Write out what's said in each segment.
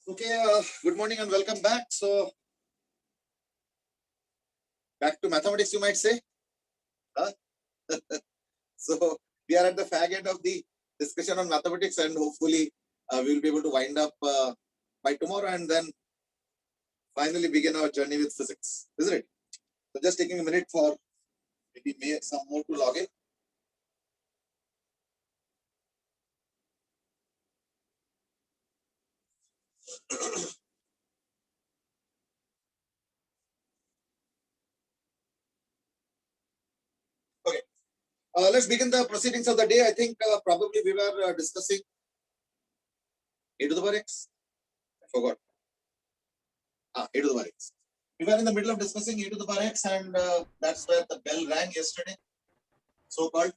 Okay, good morning and welcome back. So, back to mathematics, you might say. Huh? So, we are at the fag end of the discussion on mathematics, and hopefully, we will be able to wind up by tomorrow and then finally begin our journey with physics, isn't it? So, just taking a minute for maybe some more to log in. Okay, let's begin the proceedings of the day. I think probably we were discussing a to the power x. I forgot. A to the power x. We were in the middle of discussing e to the power x, and that's where the bell rang yesterday, so called.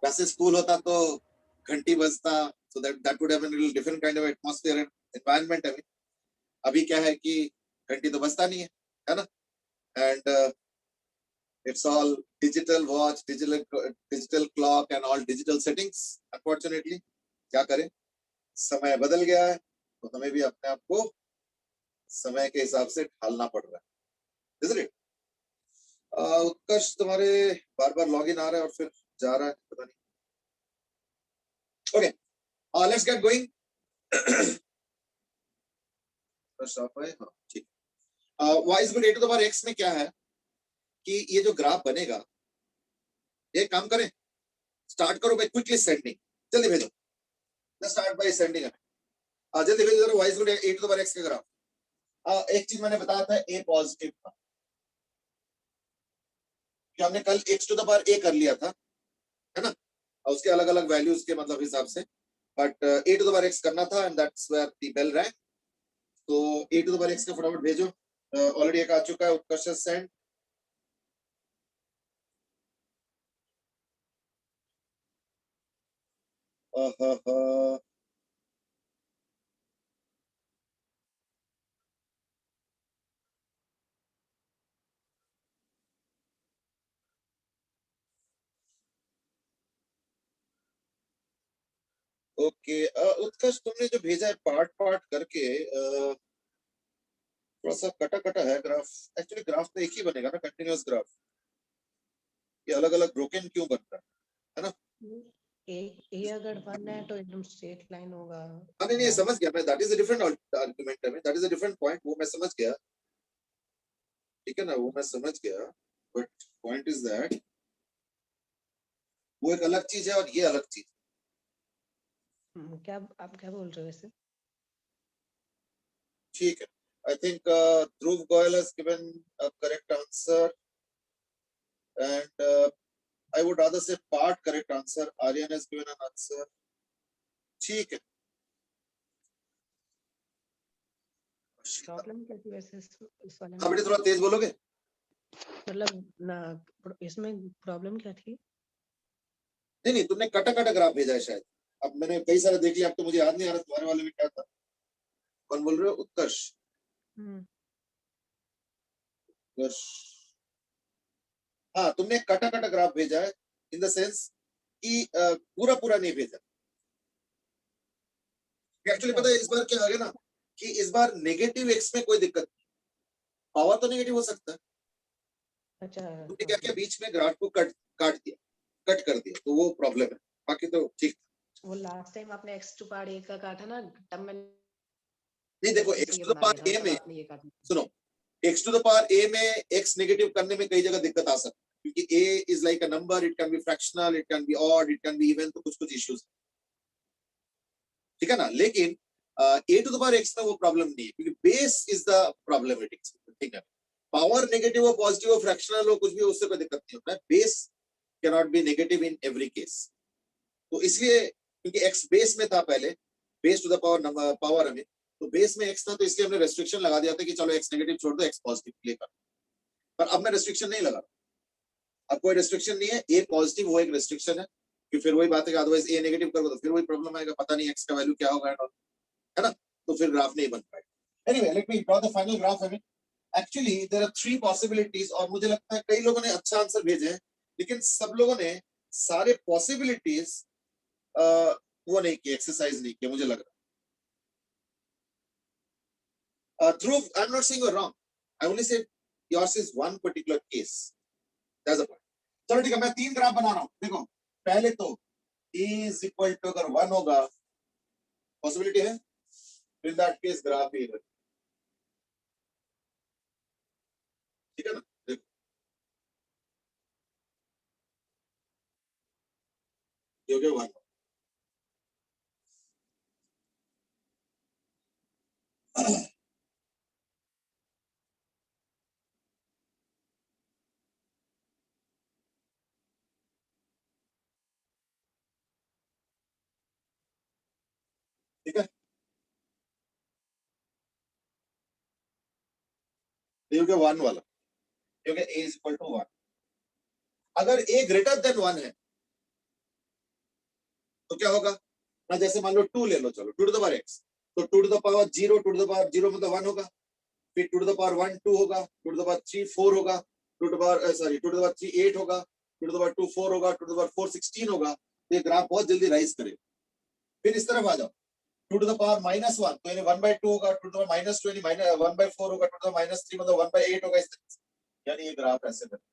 वैसे school होता तो घंटी बजता, so that would have been a little different kind of atmosphere and environment. अभी क्या है कि घंटी तो बजता नहीं है ना, and it's all digital watch, digital clock and all digital settings. Unfortunately, क्या करें, समय बदल गया है तो हमें भी अपने आप को समय के हिसाब से ढालना पड़ रहा है, isn't it? उत्कर्ष तुम्हारे बार-बार लॉगिन आ रहा है और फिर जा रहा है, पता नहीं. Okay, let's get going. ठीक. y is equal to a to the power x में क्या है कि ये जो ग्राफ बनेगा, ये काम करें, स्टार्ट करो बाय क्विकली सेंडिंग, जल्दी भेजो. Let's start by sending. जल्दी भेजो जरा y is equal to a to the power x का ग्राफ. एक चीज मैंने बताया था, a पॉजिटिव था, कि हमने कल x to the power a कर लिया था, है ना, उसके अलग अलग वैल्यूज के मतलब हिसाब से, but a to the power x करना था, and that's where the bell rang. तो a to the power x का फटाफट भेजो. ऑलरेडी एक आ चुका है, उत्कर्ष सेंड. ओके, उत्कर्ष तुमने जो भेजा है पार्ट पार्ट करके, थोड़ा सा कटा कटा है ग्राफ. एक्चुअली ग्राफ तो एक ही बनेगा ना, कंटिन्यूअस ग्राफ. ये अलग अलग ब्रोकन क्यों बन रहा है ना? ए अगर बनना है तो एकदम स्ट्रेट लाइन होगा. नहीं नहीं, समझ गया मैं. That is a different argument. That is a different point. वो मैं समझ गया, ठीक है ना, वो मैं समझ गया. बट पॉइंट इज दैट वो एक अलग चीज है और ये अलग चीज. क्या आप क्या बोल रहे हो वैसे? ठीक है. I think Dhruv Goyal has given a correct answer, and I would rather say part correct answer. Aryan has given an answer. ठीक है. प्रॉब्लम क्या थी वैसे इस वाले में? हाँ बेटे, थोड़ा तेज बोलोगे? मतलब ना, इसमें प्रॉब्लम क्या थी? नहीं नहीं, तुमने कटा कटा ग्राफ भेजा है शायद. अब मैंने कई सारे देख लिया, अब तो मुझे याद नहीं आ रहा तुम्हारे वाले में क्या था. कौन बोल रहे हो? उत्कर्ष. उत्कर्ष, हाँ, तुमने कटा कटा ग्राफ भेजा है, इन द सेंस कि पूरा पूरा नहीं भेजा. एक्चुअली पता है इस बार क्या आ गया ना, कि इस बार नेगेटिव एक्स में कोई दिक्कत नहीं. पावर तो नेगेटिव हो सकता है. अच्छा, तुमने क्या किया, बीच में ग्राफ को कट कर दिया, तो वो प्रॉब्लम है. बाकी तो ठीक. वो लास्ट टाइम आपने x टू पावर a का काटा ना, तब मैं नहीं, देखो x to the power a में, सुनो, x to the power a में x नेगेटिव करने में कई जगह दिक्कत आ सकती है, क्योंकि a is like a number. It can be fractional, it can be odd, it can be even. तो कुछ कुछ इश्यूज, ठीक है ना. लेकिन a to the power x में वो प्रॉब्लम नहीं है, क्योंकि बेस इज द प्रॉब्लमेटिक, ठीक है. पावर नेगेटिव हो, पॉजिटिव हो, फ्रैक्शनल हो, कुछ भी, उससे कोई दिक्कत नहीं होता है. Base can not be negative in every case. तो इसलिए, क्योंकि x बेस में था पहले, बेस टू द पावर में, तो बेस में x था, तो इसलिए हमने रेस्ट्रिक्शन लगा दिया था कि चलो x नेगेटिव छोड़ दो, x पॉजिटिव लेकर. पर अब मैं रेस्ट्रिक्शन नहीं लगा. अब कोई रेस्ट्रिक्शन नहीं है. a पॉजिटिव वो एक रेस्ट्रिक्शन है, कि फिर वही बात है कि अदरवाइज a नेगेटिव करोगे तो फिर वही प्रॉब्लम आएगा, पता नहीं x का वैल्यू क्या होगा, है ना. तो फिर ग्राफ नहीं बन पाएगा. Anyway, let me draw the final graph. है एक्चुअली देयर आर 3 पॉसिबिलिटीज, और मुझे लगता है कई लोगों ने अच्छा आंसर भेजे हैं, लेकिन सब लोगों ने सारे पॉसिबिलिटीज वो नहीं किए, एक्सरसाइज नहीं किए, मुझे लग रहा Dhruv, I'm not saying you're wrong. I only said yours is one particular case. That's the point. चलो ठीक है, मैं 3 ग्राफ बना रहा हूँ. देखो, पहले तो A is equal to अगर 1 होगा, पॉसिबिलिटी है, in that case ग्राफ भी है. ठीक है ना? देखो, ये हो गया 1. ठीक है, ये हो गया 1 वाला. ये हो गया A is equal to 1. अगर A greater than 1 है तो क्या होगा ना, जैसे मान लो 2 ले लो, चलो 2 to the power x, तो 2 to the power 0, 2 to the power 0 मतलब 1 होगा, फिर 2 to the power 1 2 होगा, 2 to the power 3 4 होगा, 2 to the power 2 to the power 3 8 होगा, 2 to the power 2 4 होगा, 2 to the power 4 16 होगा. तो ये ग्राफ बहुत जल्दी राइज करेगा. फिर इस तरफ आ जाओ, 2 to the power -1 तो यानी 1/2 होगा, 2 to the power -2 यानी 1/4 होगा, 2 to the power -3 मतलब 1/8 होगा. इस तरह से यानी ये ग्राफ ऐसे बनेगा.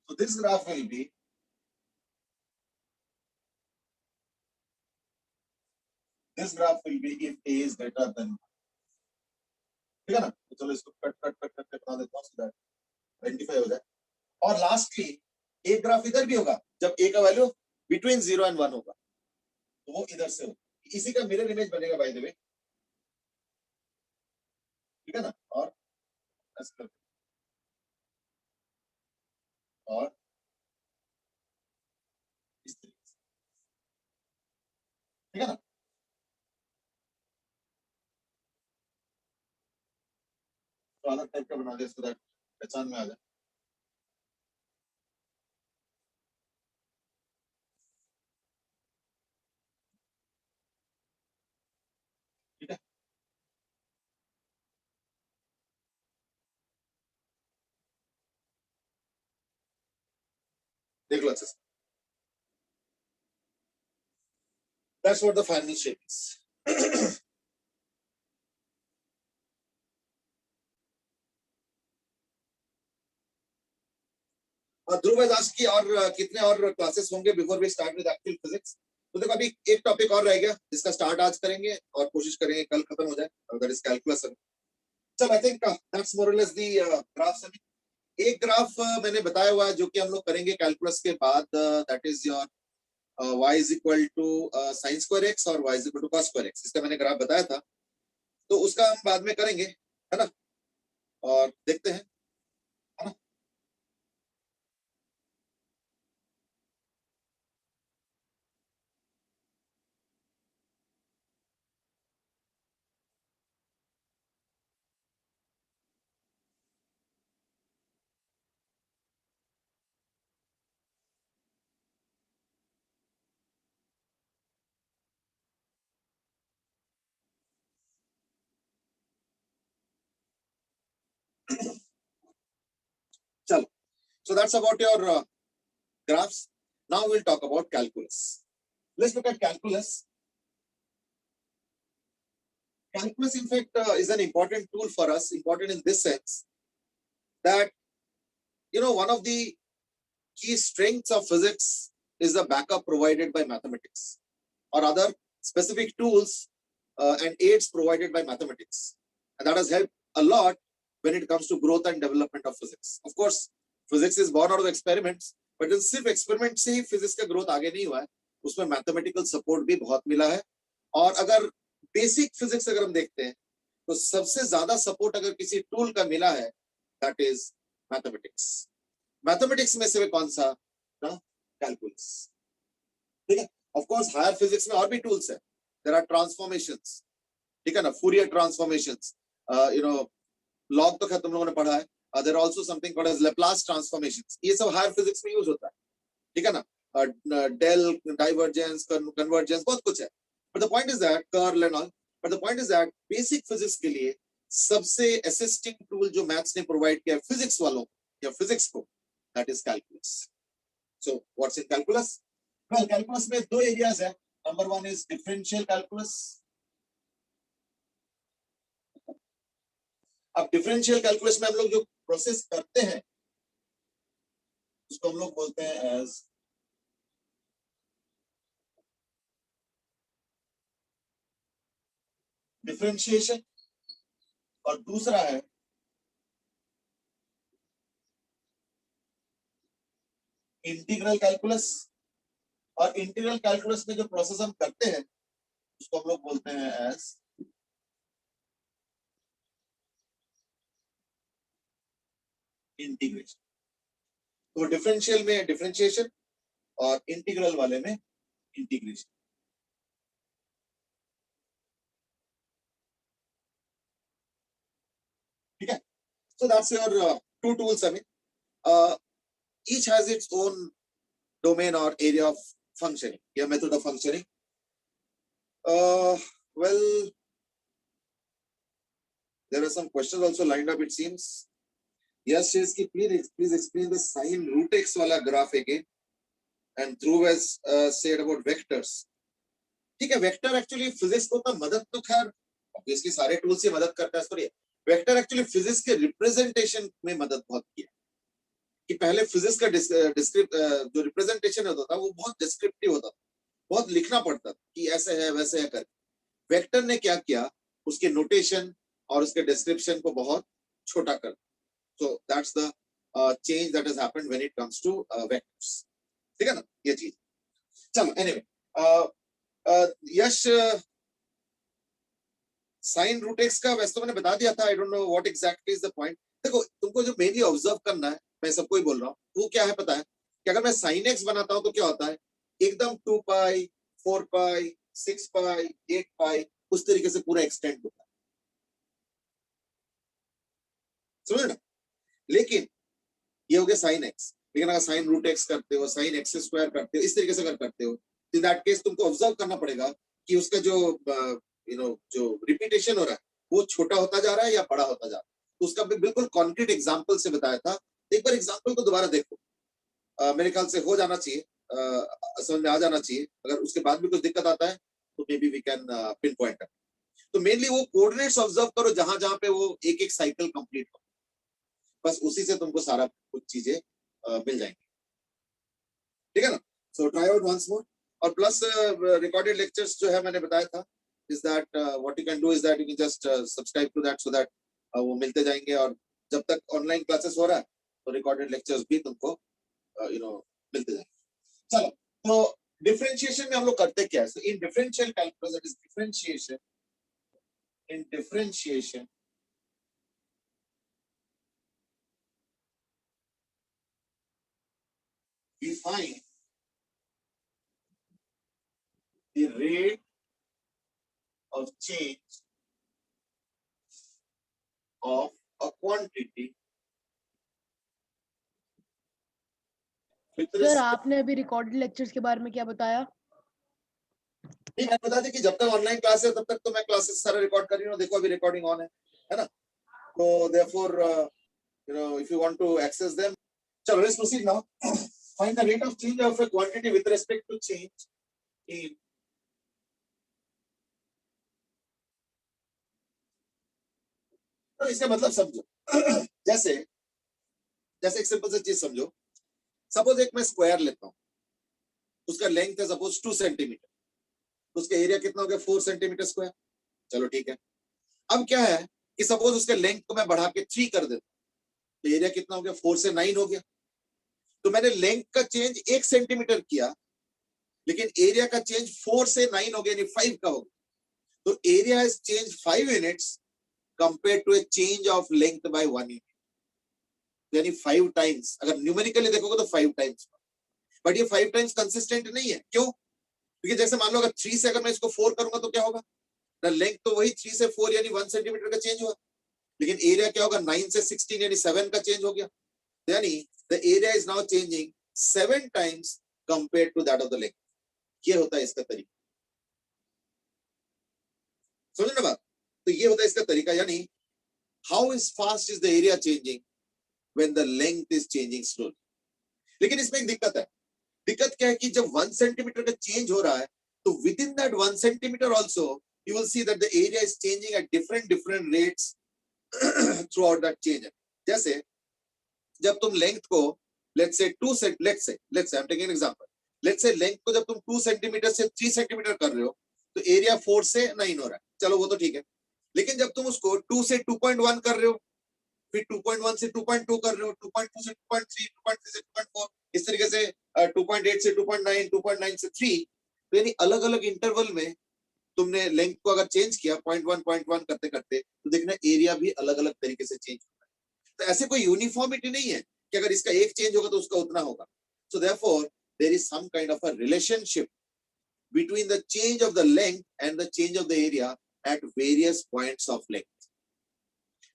So this graph will be if A is greater than. ठीक है ना? तो चलो इसको कट कट कट कट बना देता हूँ, so that आइडेंटिफाई हो जाए. और लास्टली एक ग्राफ इधर भी होगा जब A का वैल्यू बिटवीन 0 and 1 होगा, तो वो इधर से होगा. इसी का मिरर इमेज बनेगा बाय द वे. ठीक है ना? और ऐसे करके और इस तरीके से. ठीक है ना? तो अलग टाइप का बना दे, सो दैट पहचान में आ जाए. ठीक है, देख लो अच्छे से. That's what the final shape is. Dhruv has asked कि और कितने और क्लासेस होंगे before we start with actual physics. तो देखो अभी एक टॉपिक और रह गया जिसका स्टार्ट आज करेंगे और कोशिश करेंगे कल खत्म हो जाए, दैट इज कैलकुलस. चल आई थिंक दैट्स मोर और लेस द ग्राफ्स. एक ग्राफ मैंने बताया हुआ है जो कि हम लोग करेंगे कैलकुलस के बाद, that is your y is equal to sin square x और y is equal to cos square x. इसका मैंने ग्राफ बताया था, तो उसका हम बाद में करेंगे, है ना? और देखते हैं, है ना? चलो, so that's about your graphs. Now we'll talk about calculus. Let's look at calculus. Calculus, in fact, is an important tool for us. Important in this sense that, you know, one of the key strengths of physics is the backup provided by mathematics or other specific tools and aids provided by mathematics. And that has helped a lot when it comes to growth and development of physics. Of course, physics is born out of experiments, but सिर्फ experiment से ही physics का growth आगे नहीं हुआ है. उसमें mathematical support भी बहुत मिला है. और अगर basic physics अगर हम देखते हैं तो सबसे ज्यादा support अगर किसी tool का मिला है, that is mathematics. Mathematics में से कौन सा ना? Calculus. ठीक है? Of course, higher physics में और भी tools है. There are transformations. ठीक है ना? Fourier transformations. You know, log तो खैर तुम लोगों ने पढ़ा है. There are also something called as Laplace transformations. ये सब higher physics में use होता है. ठीक है ना? Del, divergence, convergence, बहुत कुछ है. But the point is that curl and all. But the point is that basic physics के लिए सबसे assisting tool जो maths ने provide किया physics वालों या physics को, that is calculus. So what's in calculus? Well calculus में दो एरियाज है. Number one is differential calculus. अब डिफरेंशियल कैलकुलस में हम लोग जो प्रोसेस करते हैं उसको हम लोग बोलते हैं एज डिफरेंशिएशन, और दूसरा है इंटीग्रल कैलकुलस. और इंटीग्रल कैलकुलस में जो प्रोसेस हम करते हैं उसको हम लोग बोलते हैं एज इंटीग्रेशन. तो डिफरेंशियल में डिफरेंशिएशन और इंटीग्रल वाले में इंटीग्रेशन. ठीक है. So that's your two tools. I mean, each has its own domain or area of functioning. Yeah, method of functioning. Well, there are some questions also lined up. It seems. Yes, Shesky, please explain the sine root x wala graph again. And Dhruv has said about vectors. ठीक है, vector actually physics को तो मदद तो खैर obviously सारे tool से मदद करता है. सॉरी, वेक्टर एक्चुअली फिजिक्स के रिप्रेजेंटेशन में मदद बहुत किया. कि पहले फिजिक्स का जो रिप्रेजेंटेशन होता था वो बहुत डिस्क्रिप्टिव होता था, बहुत लिखना पड़ता था कि ऐसे है वैसे है कर. वेक्टर ने क्या किया, उसके नोटेशन और उसके डिस्क्रिप्शन को बहुत छोटा कर. So that's the change that has happened when it comes two vectors. ठीक है ना ये चीज. चलो एनीवे, यश साइन रूट एक्स का वैसे तो मैंने बता दिया था. I don't know what exactly is the point. देखो तुमको जो मेनली ऑब्जर्व करना है, मैं सबको ही बोल रहा हूँ, वो क्या है पता है कि अगर मैं साइन एक्स बनाता हूं तो क्या होता है, एकदम 2 पाई 4 पाई 6 पाई 8 पाई उस तरीके से पूरा एक्सटेंड होता है. समझ ना. लेकिन ये हो गया साइन एक्स. लेकिन अगर साइन रूट एक्स करते हो, साइन एक्स स्क्वायर करते हो, इस तरीके से अगर करते हो, इन दैट केस तुमको ऑब्जर्व करना पड़ेगा कि उसका जो जो रिपीटेशन हो रहा है वो छोटा होता जा रहा है या बड़ा होता जा रहा है. तो उसका भी बिल्कुल कॉन्क्रीट एग्जांपल से बताया था. एक बार एग्जांपल को दोबारा देखो. मेरे ख्याल से हो जाना चाहिए, समझ में आ जाना चाहिए. अगर उसके बाद भी कुछ दिक्कत आता है तो maybe we can pinpoint. तो मेनली वो कोऑर्डिनेट्स ऑब्जर्व करो जहां जहां पे वो एक एक साइकिल कंप्लीट हो. बस उसी से तुमको सारा कुछ चीजें मिल जाएंगी. ठीक है ना. So try out once more. और प्लस रिकॉर्डेड लेक्चर्स जो है मैंने बताया था, is that what you can do is that you can just subscribe to that, so that वो मिलते जाएंगे. और जब तक ऑनलाइन क्लासेस हो रहा है तो रिकॉर्डेड लेक्चर्स भी तुमको मिलते जाएंगे. चलो, तो डिफरेंशिएशन में हम लोग करते क्या है. इन differential calculus, that is differentiation. In differentiation we find the rate of change of a quantity with sir respect. आपने अभी रिकॉर्डेड लेक्चर्स के बारे में क्या बताया? नहीं, मैं बता दें कि जब तक ऑनलाइन क्लास है तब तक तो मैं क्लासेस सारे रिकॉर्ड कर रही हूँ. देखो अभी रिकॉर्डिंग ऑन है ना. तो therefore if you want to access them, चलो let's proceed now. Find the rate of change of a quantity with respect to change in तो इसका मतलब समझो. जैसे एक सिंपल सी चीज समझो. सपोज एक मैं स्क्वायर लेता हूँ, उसका लेंथ है सपोज 2 सेंटीमीटर, तो उसका एरिया कितना हो गया 4 सेंटीमीटर स्क्वायर. चलो ठीक है. अब क्या है कि सपोज उसके लेंथ को मैं बढ़ा के 3 कर देता हूँ, तो एरिया कितना हो गया 4 से 9 हो गया. तो मैंने लेंथ का चेंज 1 सेंटीमीटर किया, लेकिन एरिया का चेंज 4 से 9 हो गया, यानी 5 का हो गया. तो area has change 5 units compare to a change of length by 1 unit. यानी 5 टाइम्स. अगर न्यूमेरिकली देखोगे तो 5 टाइम्स. बट ये 5 टाइम्स कंसिस्टेंट नहीं है. क्यों? क्योंकि जैसे मान लो अगर 3 से अगर मैं इसको 4 करूंगा तो क्या होगा, लेंथ तो वही 3 से 4 यानी 1 सेंटीमीटर का चेंज हुआ, लेकिन एरिया क्या होगा 9 से 16 यानी 7 का चेंज हो गया. यानी the area is now changing 7 times compare to that of the length. ये होता है इसका तरीका. समझ ना बात. तो ये होता है इसका तरीका. यानी how is fast is the area changing when the length is changing slowly. लेकिन इसमें एक दिक्कत है. दिक्कत क्या है कि जब 1 सेंटीमीटर का चेंज हो रहा है तो with in that 1 centimetre also you will see that the area is changing at different rates through out that change. जैसे जब तुम लेंथ को let's say I am taking an example, let's say length को जब तुम 2 centimetre से 3 centimetre कर रहे हो तो एरिया 4 से 9 हो रहा है, चलो वो तो ठीक है. लेकिन जब तुम उसको 2 से 2.1 कर रहे हो, फिर 2.1 से 2.2 कर रहे हो, 2.2 से 2.3, 2.3 से 2.4, इस तरीके से 2.8 से 2.9, 2.9 से 3, तो यानी अलग अलग इंटरवल में तुमने लेंथ को अगर चेंज किया 0.1 करते करते, तो देखना एरिया भी अलग अलग तरीके से चेंज होता है. तो ऐसे कोई यूनिफॉर्मिटी नहीं है कि अगर इसका एक चेंज होगा तो उसका उतना होगा. So therefore there is some kind of a relationship between the change of the length and the change of the area at various points of length.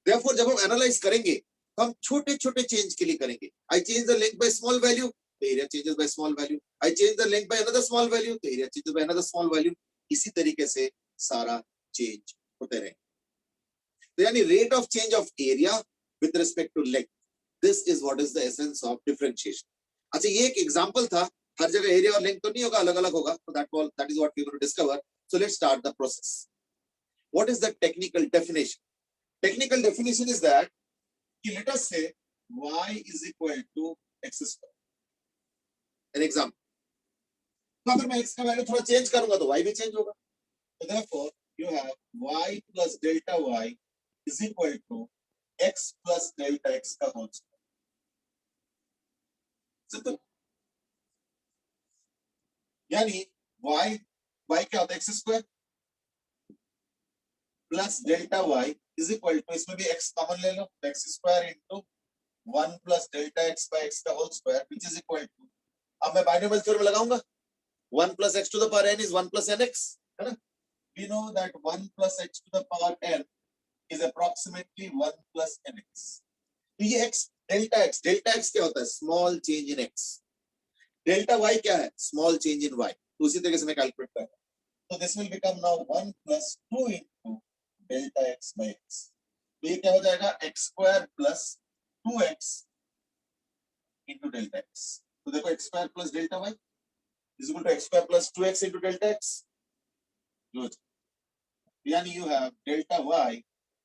Therefore, जब हम एनालाइज करेंगे तो हम छोटे छोटे चेंज के लिए करेंगे. I change the length by small value, the area changes by small value. I change the length by another small value, the area changes by another small value. इसी तरीके से सारा चेंज होते रहेंगे. तो यानी rate of change of area with respect to length, this is what is the essence of differentiation. अच्छा, ये एक एग्जांपल था. हर जगह एरिया और लेंथ तो नहीं होगा, अलग अलग होगा. तो that is what we going to discover. So let's start the process. What is the technical definition? Technical definition is that let us say y is equal to x square. An example. तो अगर मैं x का value थोड़ा change करूंगा तो y भी change होगा. So therefore you have y plus delta y is equal to x plus delta x का whole square. Simple. यानी y क्या होता है? x square plus delta y is equal to, इसमें भी x कॉमन ले लो, x square into 1 plus delta x by x का whole square which is equal to, अब मैं बाइनोमियल थ्योरम लगाऊंगा. 1 plus x to the power n is 1 plus nx, है ना? We know that 1 plus x to the power n is approximately 1 plus nx. तो ये x delta x क्या होता है? Small change in x. Delta y क्या है? Small change in y. तो उसी तरीके से मैं कैलकुलेट कर रहा हूं. तो this will become now 1 plus 2 into delta x by x. तो ये क्या हो जाएगा? x square plus 2x into delta x. तो देखो x square plus delta y is equal to x square plus 2x into delta x. Good. यानी you have delta y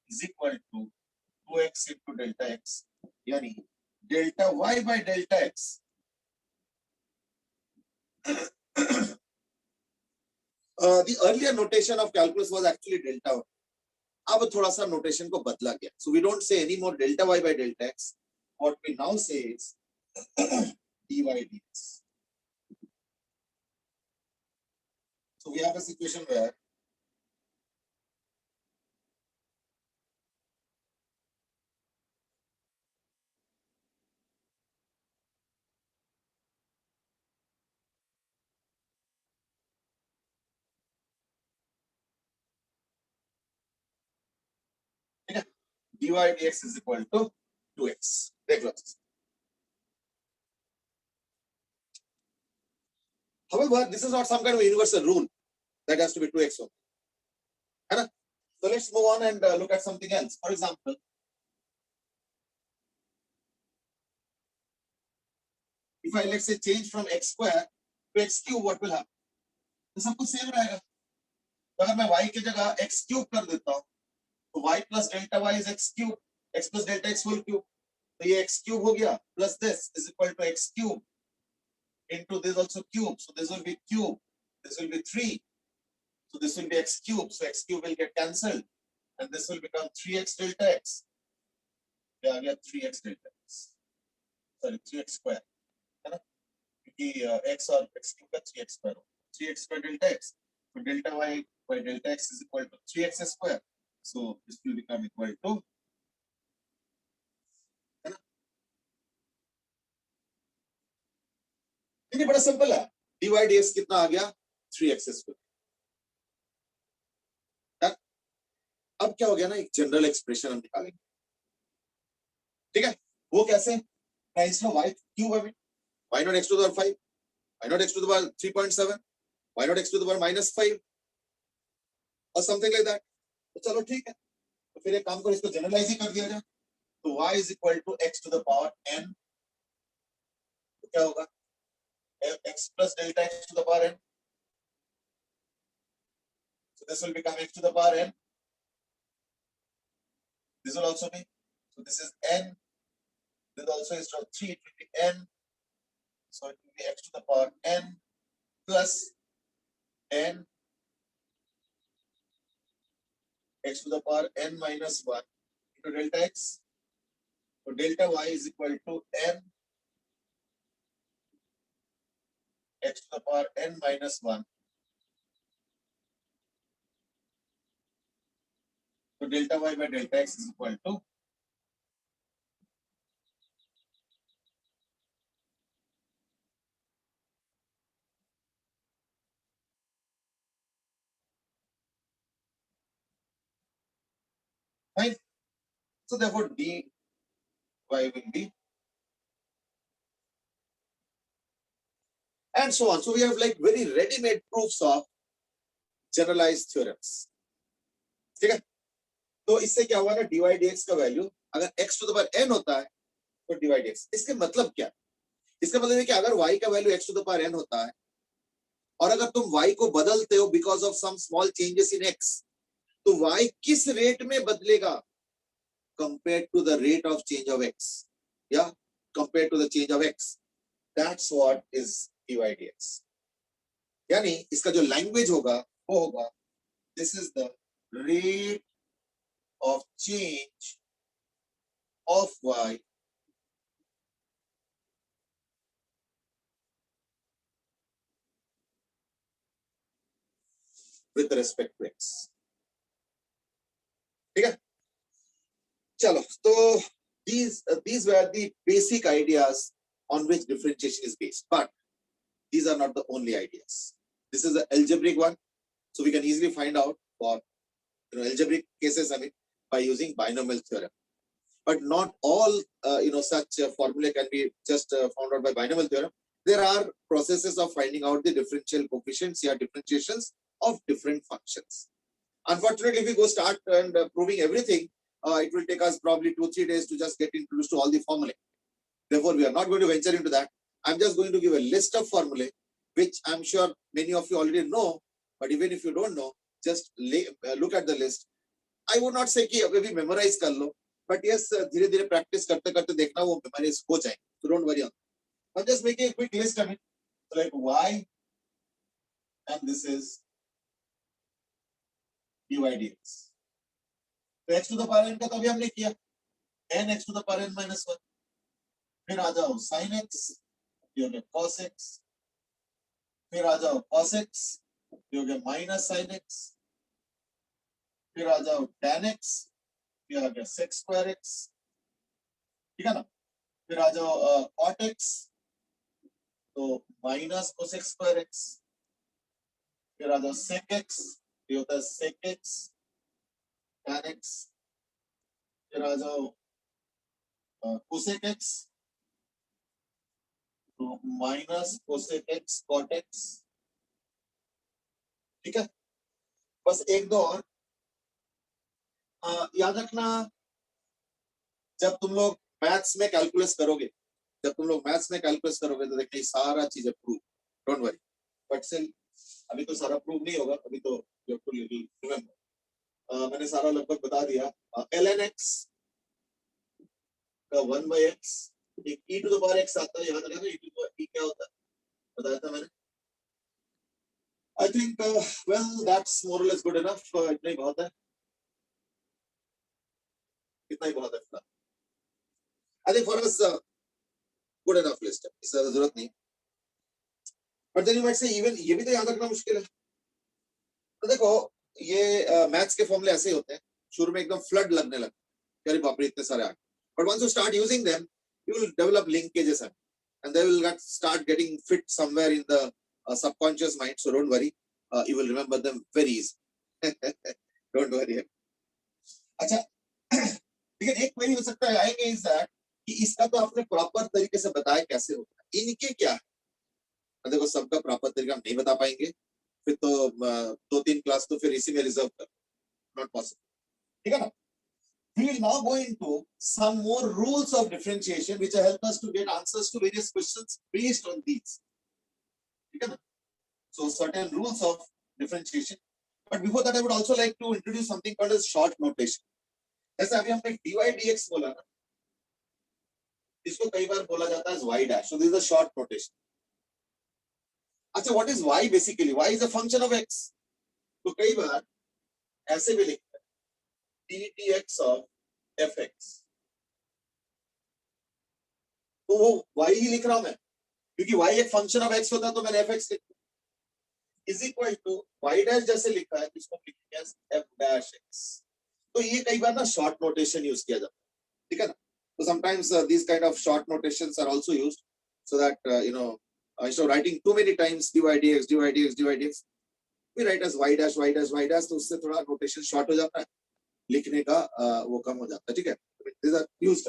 is equal to 2x into delta x. यानी delta y by delta x the earlier notation of calculus was actually delta y. अब थोड़ा सा notation को बदला गया. So we don't say any more delta y by delta x. What we now say is dy dx. So we have a situation where dy dx is equal to 2x. देख लो. However, this is not some kind of universal rule that has to be 2x only. है ना? So let's move on and look at something else. For example, if I let's say change from x square to x cube, what will happen? तो सब कुछ same रहेगा. तो अगर मैं y की जगह x cube कर देता हूँ तो y plus delta y is x cube, x plus delta x whole cube. तो ये x cube हो गया plus this is equal to x cube into this also cube. So this will be cube. This will be 3. So this will be x cube. So x cube will get cancelled and this will become 3x delta x. Yeah, we have 3x delta x. Sorry, 3x square. है ना? क्योंकि x और x cube का 3x square हो. 3x square delta x. So delta y by delta x is equal to 3x square. So this will become equal to, है ना? ये बड़ा सिंपल है. dy dx कितना आ गया? 3x square. अब क्या हो गया ना, एक जनरल एक्सप्रेशन हम निकालेंगे. ठीक है? वो कैसे? इसमें y क्यूब है, y not x to the power 5, y not x to the power 3.7, y not x to the power -5 और समथिंग लाइक दैट. तो चलो ठीक है, तो फिर एक काम करो, इसको जनरलाइज ही कर दिया जाए. तो y is equal to x to the power n. तो क्या होगा? x plus delta x to the power n. So this will become x to the power n. This will also be, so this is n. This also is from 3, it will be n. So it will be x to the power n plus n x to the power n minus 1 into delta x. So delta y is equal to n x to the power n minus 1. So delta y by delta x is equal to fine. So therefore dy will be, and so on. So we have like very ready-made proofs of generalized theorems. ठीक है? तो इससे क्या हुआ ना, dy dx का value अगर x to the power n होता है तो dy dx, इसके मतलब क्या? इसका मतलब है कि अगर y का value x to the power n होता है और अगर तुम y को बदलते हो because of some small changes in x, तो y किस रेट में बदलेगा compared to the rate of change of x, yeah, compared to the change of x. That's what is dy dx. यानी इसका जो लैंग्वेज होगा वो होगा, this is the rate of change of y with respect to x. ठीक है? चलो, तो these were the basic ideas on which differentiation is based, but these are not the only ideas. This is the algebraic one, so we can easily find out for algebraic cases, I mean, by using binomial theorem. But not all such formulae can be just found out by binomial theorem. There are processes of finding out the differential coefficients or differentiations of different functions. Unfortunately, if we go start and proving everything, it will take us probably 2-3 days to just get introduced to all the formulae. Therefore, we are not going to venture into that. I'm just going to give a list of formulae, which I'm sure many of you already know. But even if you don't know, just look at the list. I would not say कि अभी भी memorize कर लो, but yes, धीरे-धीरे practice करते-करते देखना वो memorize हो जाए. So don't worry on. I'm just making a quick list of it. So like y, and this is dy dx. तो x to the power n का तो अभी हमने किया, n x to the power n minus 1. फिर आ जाओ sin x, ये हो गया cos x. फिर आ जाओ cos x, ये हो गया minus sin x. फिर आ जाओ tan x, ये आ गया sec square x. ठीक है ना? फिर आ जाओ cot x, तो minus cosec square x. फिर आ जाओ sec x, ये होता है sec x, tan x. फिर आ जाओ cosec x, तो minus cosec x cot x. ठीक है? बस एक दो और याद रखना, जब तुम लोग मैथ्स में कैलकुलस करोगे, तो देखिए सारा चीजें prove, don't worry. But still अभी तो सारा प्रूव नहीं होगा, अभी तो यू हैव टू रिमेंबर. मैंने सारा लगभग बता दिया. ln x का 1/x, एक e to the power x आता है, याद रखना. e क्या होता है बताया था मैंने. I think well that's more or less good enough. इतना ही बहुत है, इतना ही बहुत है. I think for us good enough list है, इससे ज़्यादा जरूरत नहीं. But then you might say even ये भी तो याद रखना मुश्किल है. तो देखो ये मैथ्स के फॉर्मूले ऐसे ही होते हैं, शुरू में एकदम फ्लड लगने लगता है, अरे बाप रे इतने सारे आ गए. But once you start using them, you will develop linkages and they will start getting fit somewhere in the subconscious mind. So don't worry, you will remember them very easy. Don't worry. अच्छा, लेकिन एक query हो सकता है आएंगे is that कि इसका तो आपने प्रॉपर तरीके से बताया कैसे होता है, इनके क्या है. देखो सबका प्रॉपर तरीका हम नहीं बता पाएंगे, फिर तो 2-3 क्लास तो फिर इसी में रिजर्व कर, नॉट पॉसिबल. ठीक है ना? We will now go into some more rules of differentiation which will help us to get answers to various questions based on these. So certain rules of differentiation. But before that, I would also like to introduce something called as short notation. जैसे अभी हमने dy dx बोला ना, इसको कई बार बोला जाता है y dash. So this is a short notation. अच्छा, what is y basically? Y is a function of x. तो कई बार ऐसे भी लिखते हैं d dx of fx. तो वो y ही लिख रहा हूं मैं, क्योंकि y एक फंक्शन ऑफ x होता है, तो मैंने fx लिखा is equal to y dash जैसे लिखा है, इसको लिखेंगे एज f डैश x. तो ये कई बार ना शॉर्ट नोटेशन यूज किया जाता है, ठीक है ना. So sometimes these kind of short notations are also used so that instead of writing too many times dy dx dy dx dy dx, we write as y dash y dash y dash. तो उससे थोड़ा notation short हो जाता है, लिखने का वो कम हो जाता है, ठीक है. These are used.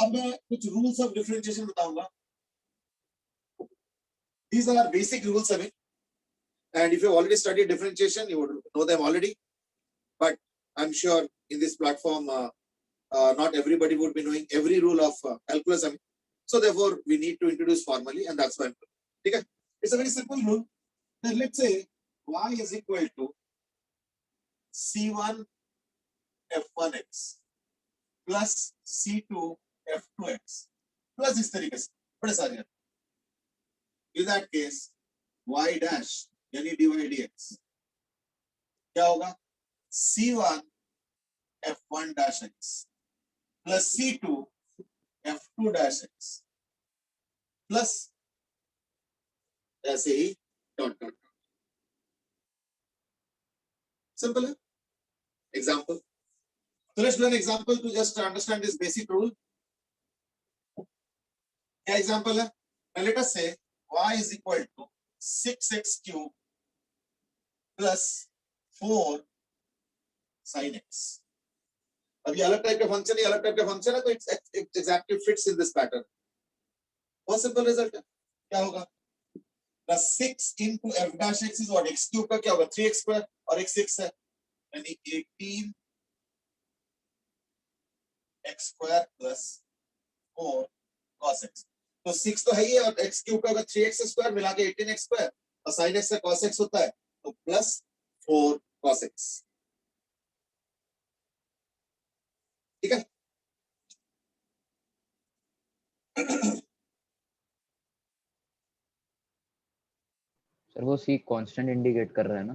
अब मैं कुछ रूल्स ऑफ डिफरेंशिएशन बताऊंगा. These are basic rules of it, and if you already studied differentiation, you would know them already. But I'm sure in this platform, not everybody would be knowing every rule of calculus. I mean, so therefore, we need to introduce formally, and that's why I'm doing. Okay? It's a very simple rule. Then let's say y is equal to c1 f1x plus c2 f2x plus इस तरीके से बड़े सारे. In that case, y dash यानी dy dx क्या होगा? c1 f1 dash x plus c2 f2 dash x plus ऐसे ही dot dot. Simple है? Example. So let's do an example to just understand this basic rule. क्या example है? Now let us say y is equal to 6x cube plus 4 sin x. अब ये अलग type का function है, अलग type का फंक्शन है, तो it exactly fits in this pattern. बहुत सिंपल रिजल्ट है. क्या होगा? The 6 into f dash x is what? X cube का क्या होगा? 3x square और x 6 है, यानी 18 x square plus 4 cos x. तो 6 तो है ही, और x क्यूब का होगा 3x square मिला के 18x square, और sin x का cos x होता है, तो प्लस 4 cos x. ठीक है. सर वो सी कांस्टेंट इंडिकेट कर रहा है ना?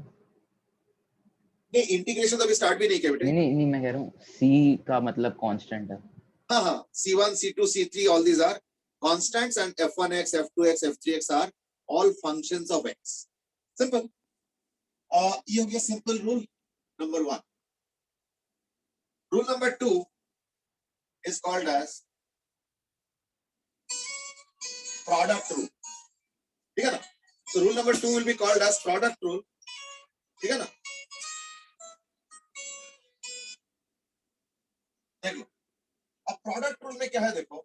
नहीं, इंटीग्रेशन तो अभी स्टार्ट भी नहीं किया बेटे. नहीं मैं कह रहा हूँ सी का मतलब कांस्टेंट है. हाँ, c1 c2 c3 all these are constants, and f1x f2x f3x are all functions of x. Simple. ये हो गया simple rule number 1. Rule number 2 is called as product rule. ठीक है ना? So rule number 2 will be called as product rule. ठीक है ना? देख लो. अब प्रोडक्ट रूल में क्या है देखो.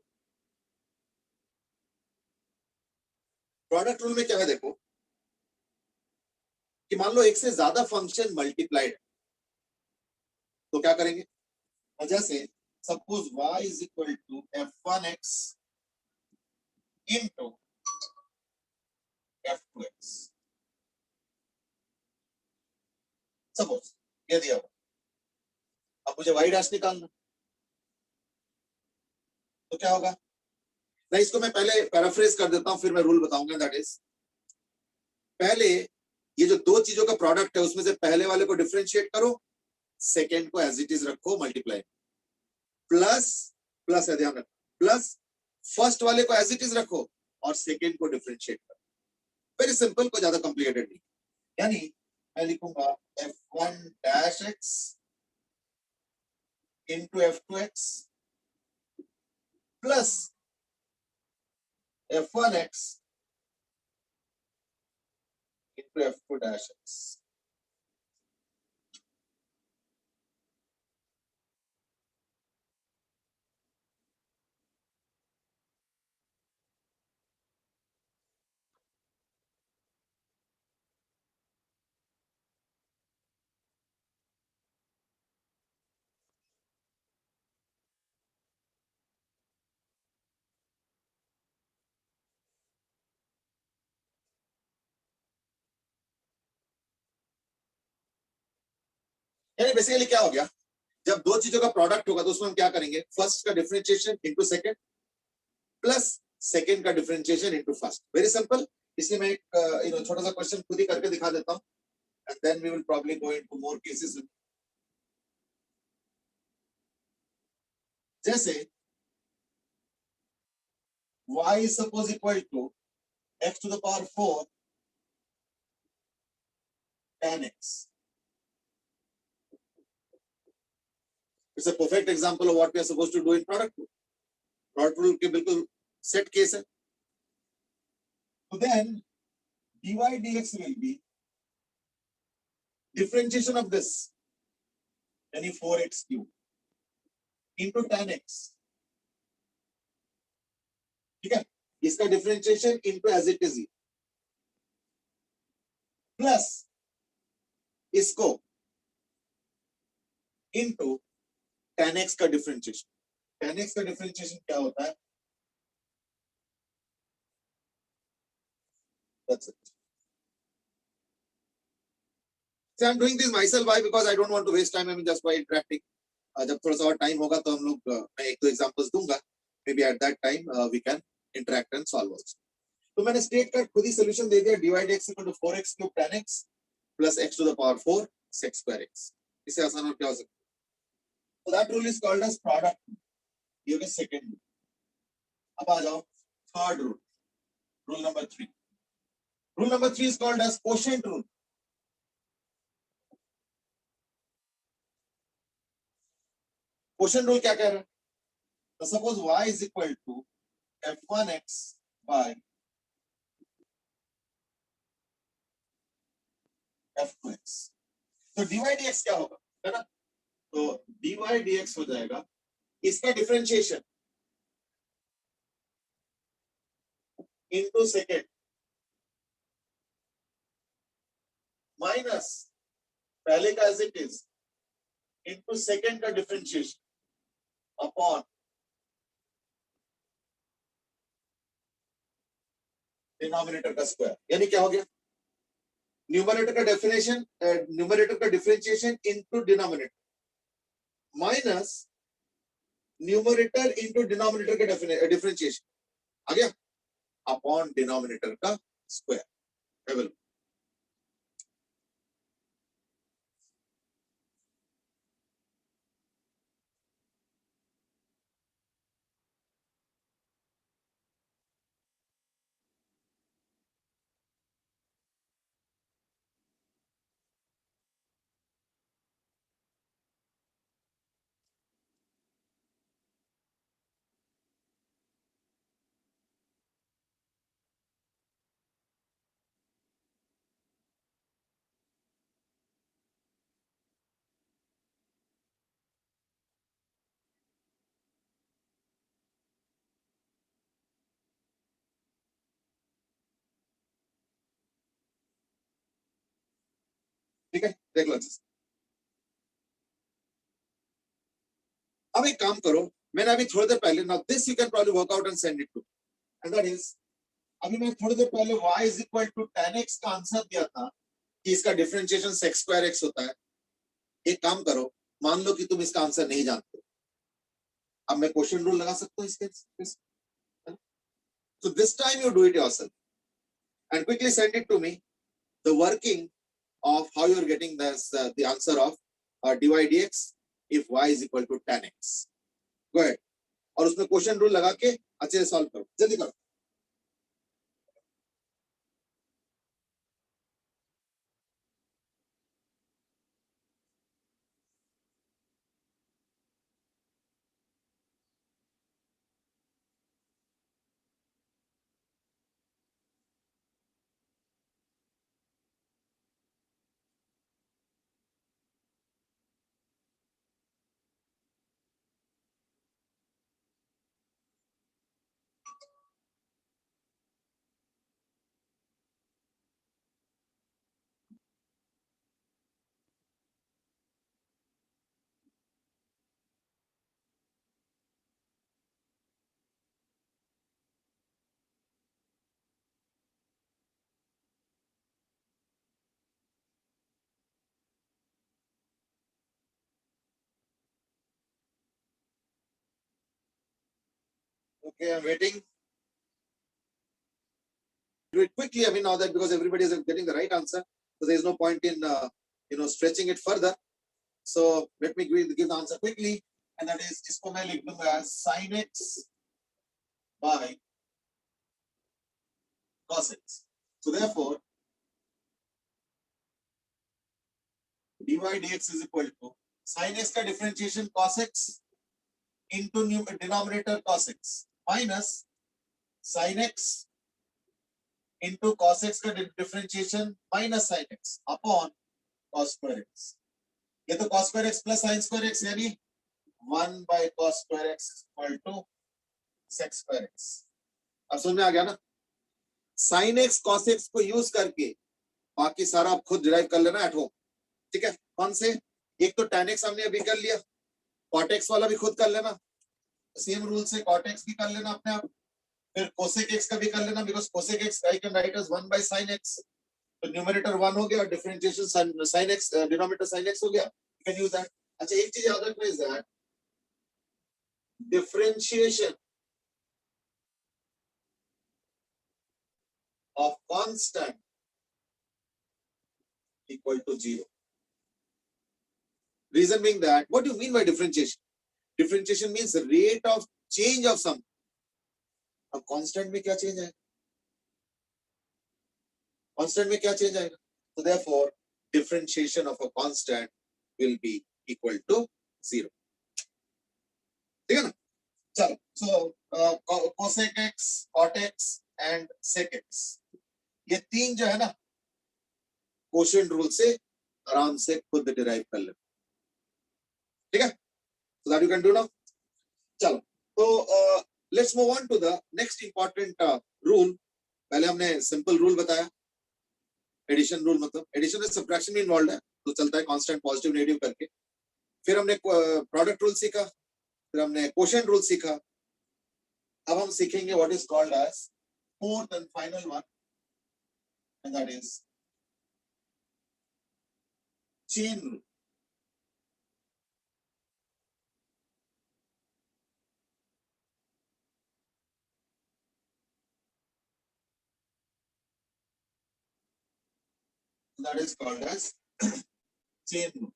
प्रोडक्ट रूल में क्या है देखो, कि मान लो एक से ज्यादा फंक्शन मल्टीप्लाइड है, तो क्या करेंगे? जैसे suppose y is equal to f1x into f2x. Suppose ये दिया हुआ, अब मुझे y डैश निकालना, तो क्या होगा? नहीं, इसको मैं पहले पैराफ्रेज कर देता हूं, फिर मैं रूल बताऊंगा. दैट इज, पहले ये जो दो चीजों का प्रोडक्ट है, उसमें से पहले वाले को डिफरेंशिएट करो, सेकेंड को एज इट इज रखो, मल्टीप्लाई, प्लस प्लस है, ध्यान रखो, प्लस फर्स्ट वाले को एज इट इज रखो और सेकेंड को डिफरेंशिएट करो. वेरी सिंपल, कोई ज्यादा कॉम्प्लिकेटेड नहीं. यानी मैं लिखूंगा f1 dash x into f2x plus f1x into f2 dash x. यानी बेसिकली क्या हो गया, जब दो चीजों का प्रोडक्ट होगा तो उसमें हम क्या करेंगे, फर्स्ट का differentiation into second plus second का differentiation into first, very simple. इसलिए मैं एक छोटा सा क्वेश्चन खुद ही करके दिखा देता हूं, and then we will probably go into more cases. जैसे y is suppose equal to x to the power 4 tan x. It's a perfect example of what we are supposed to do in product rule. Product rule के बिल्कुल set case है। So then dy dx will be differentiation of this, यानी 4x cube into tan x, ठीक है, इसका differentiation into as it is plus इसको into tan x का differentiation. tan x का डिफरेंशिएशन क्या होता है, that's it. So I'm doing this myself. Why? Because I don't want to waste time. I mean, just by interacting. जब थोड़ा सा और टाइम होगा तो हम लोग मैं एक दो एग्जांपल्स दूंगा, maybe at that time we can interact and solve also. तो मैंने स्टेट का खुद ही सॉल्यूशन दे दिया, divide x equal to 4x cube tan x plus x to the power 4 sec square x। इससे आसान और क्या हो सकता है। तो that rule is called as product, ये हो गया सेकंड रूल। अब आ जाओ third rule, rule number 3। Rule number 3 is called as quotient rule. Quotient rule क्या कह रहा है, तो suppose y is equal to f1x by f2x, तो dy dx क्या होगा, है ना, तो dy dx हो जाएगा इसका डिफरेंशिएशन इनटू सेकंड माइनस पहले का as it is into second का डिफरेंशिएशन अपॉन डिनोमिनेटर का स्क्वायर। यानी क्या हो गया, न्यूमरेटर का डेफिनेशन, न्यूमरेटर का differentiation into denominator minus numerator into denominator का डिफरेंशिएशन आ गया अपॉन डिनोमिनेटर का स्क्वायर। ठीक है, देख लो अच्छे से। अब एक काम करो, मैंने अभी थोड़ी देर पहले, now this you can probably work out and send it to, and that is, अभी मैं थोड़ी देर पहले y is equal to tan x का आंसर दिया था कि इसका डिफरेंशिएशन sec स्क्वायर x होता है। एक काम करो, मान लो कि तुम इसका आंसर नहीं जानते, अब मैं क्वेश्चन रूल लगा सकता हूं इसके, so this time you do it yourself and quickly send it to me, the working of how you are getting this the answer of dy dx if y is equal to tan x. Go ahead और उसमें question rule लगा के अच्छे से solve करो, जल्दी करो। Okay, I'm waiting. Do it quickly. I mean, now that because everybody is getting the right answer, so there is no point in stretching it further. So let me give the answer quickly, and that is इसको मैं लिख दूंगा as sin x by cos x. So therefore, dy dx is equal to sin x का differentiation cos x into denominator cos x minus sin x into cos x का differentiation minus sin x upon cos square x. ये तो cos square x plus sin square x यानी 1 by cos square x equal to sec square x. अब समझ में आ गया ना? sin x cos x को यूज करके बाकी सारा आप खुद डिराइव कर लेना एट होम. ठीक है? कौन से? एक तो tan x हमने अभी कर लिया, cot x वाला भी खुद कर लेना, सेम रूल से cot x भी कर लेना अपने आप, फिर cosec x का भी कर लेना because cosec x I can write as 1 by sin x. तो न्यूमरेटर 1 हो गया और differentiation sin x denominator sin x हो गया. You can use that. अच्छा एक चीज याद रखना is that differentiation of constant equal to 0. Reason being that, what do you mean by differentiation? Differentiation means the rate of change of something. अब constant में क्या change आएगा? Constant में क्या change आएगा? So therefore, differentiation of a constant will be equal to 0. ठीक है ना? चलो, so cosec x, cot x and sec x, ये तीन जो है ना, quotient rule से आराम से खुद derive कर ले. ठीक है? So that you can do now. चलो, तो let's move on to the next important rule. पहले हमने simple rule बताया, addition rule मतलब addition and subtraction में involved है, तो चलता है constant positive negative करके. फिर हमने product rule सीखा, फिर हमने quotient rule सीखा. अब हम सीखेंगे what is called as fourth and final one, and that is chain rule. That is called as chain rule.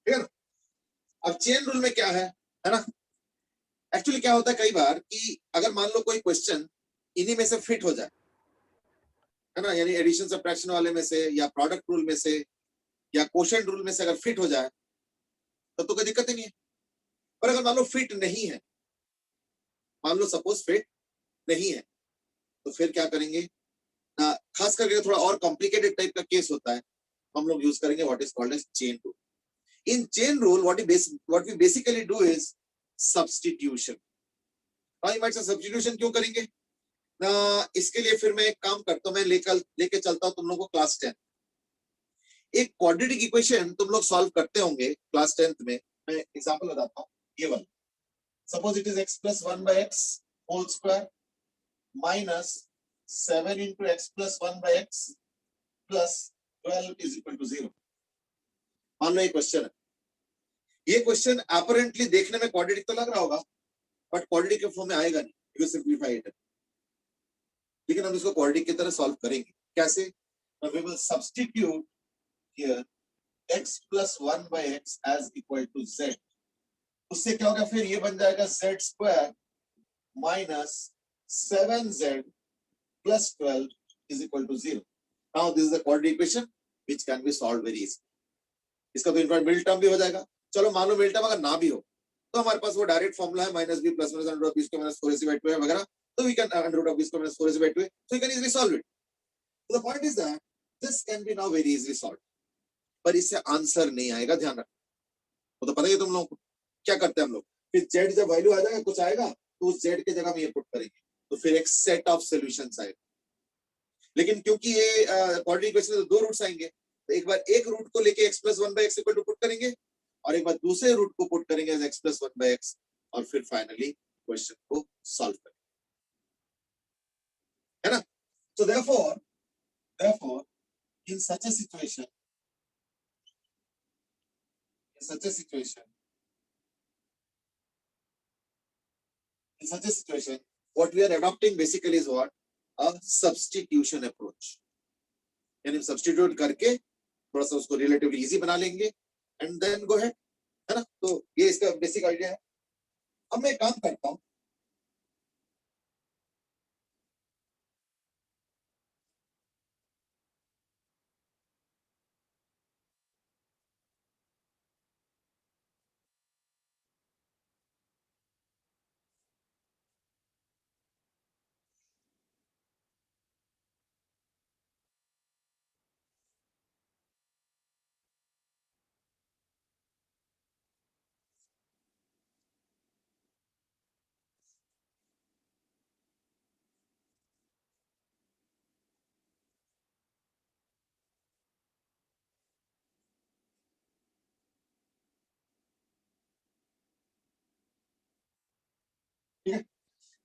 ठीक है? अब चेन रूल में क्या है ना? एक्चुअली क्या होता है कई बार कि अगर मान लो कोई क्वेश्चन इन्हीं में से फिट हो जाए, है ना, यानी एडिशन सब्ट्रैक्शन वाले में से या प्रोडक्ट रूल में से या क्वोशिएंट रूल में से अगर फिट हो जाए तो कोई दिक्कत ही नहीं है. पर अगर मान लो फिट नहीं है, मान लो सपोज फिट नहीं है, तो फिर क्या करेंगे ना? खास करके थोड़ा और कॉम्प्लिकेटेड टाइप का केस होता है, हम लोग यूज करेंगे what is called as chain rule. In chain rule what we basically do is substitution. Substitution क्यों करेंगे ना? इसके लिए फिर मैं एक काम करता हूं, मैं लेके चलता हूं तुम लोगों को क्लास 10. एक क्वाड्रेटिक इक्वेशन तुम लोग सॉल्व करते होंगे क्लास 10th में. मैं एग्जांपल बताता हूं. ये वाला, suppose it is x plus 1 by x whole square minus 7 into x plus 1 by x plus 12 is equal to 0. मान लो ये क्वेश्चन है. ये क्वेश्चन अपरेंटली देखने में क्वाड्रेटिक तो लग रहा होगा, बट क्वाड्रेटिक के फॉर्म में आएगा नहीं, यू सिंपलीफाई इट. लेकिन हम इसको क्वाड्रेटिक की तरह सॉल्व करेंगे. कैसे? We will substitute here x plus 1 by x as equal to z. उससे क्या होगा? फिर ये बन जाएगा z square minus 7z plus 12 is equal to 0. Now this is the quadratic equation which can be solved very easily. इसका तो in fact mid term भी हो जाएगा. चलो मान लो मिड टर्म अगर ना भी हो तो हमारे पास वो डायरेक्ट फॉर्मूला है minus b plus minus under root of b square minus 4ac/2 है वगैरह, तो we can under root of b square minus 4ac/2 है, so you can easily solve it. So the point is that this can be now very easily solved. पर इससे answer नहीं आएगा, ध्यान रखना. वो तो पता ही है तुम लोगों को. क्या करते हैं हम लोग? फिर z जब वैल्यू आ जाएगा कुछ आएगा तो उस z के जगह में ये पुट करेंगे, तो फिर एक सेट ऑफ सॉल्यूशंस आएगा. लेकिन क्योंकि ये क्वाड्रेटिक इक्वेशन में दो रूट्स आएंगे, तो एक बार एक रूट को लेके x plus 1 by x equal to put करेंगे और एक बार दूसरे रूट को पुट करेंगे as x plus 1 by x और फिर फाइनली क्वेश्चन को सॉल्व करेंगे, है ना? So therefore Therefore, in such a situation, in such a situation, what we are adopting basically is what? A substitution approach. यानी substitute करके थोड़ा सा उसको relatively easy बना लेंगे and then go ahead, है ना? तो ये इसका basic idea है. अब मैं एक काम करता हूँ.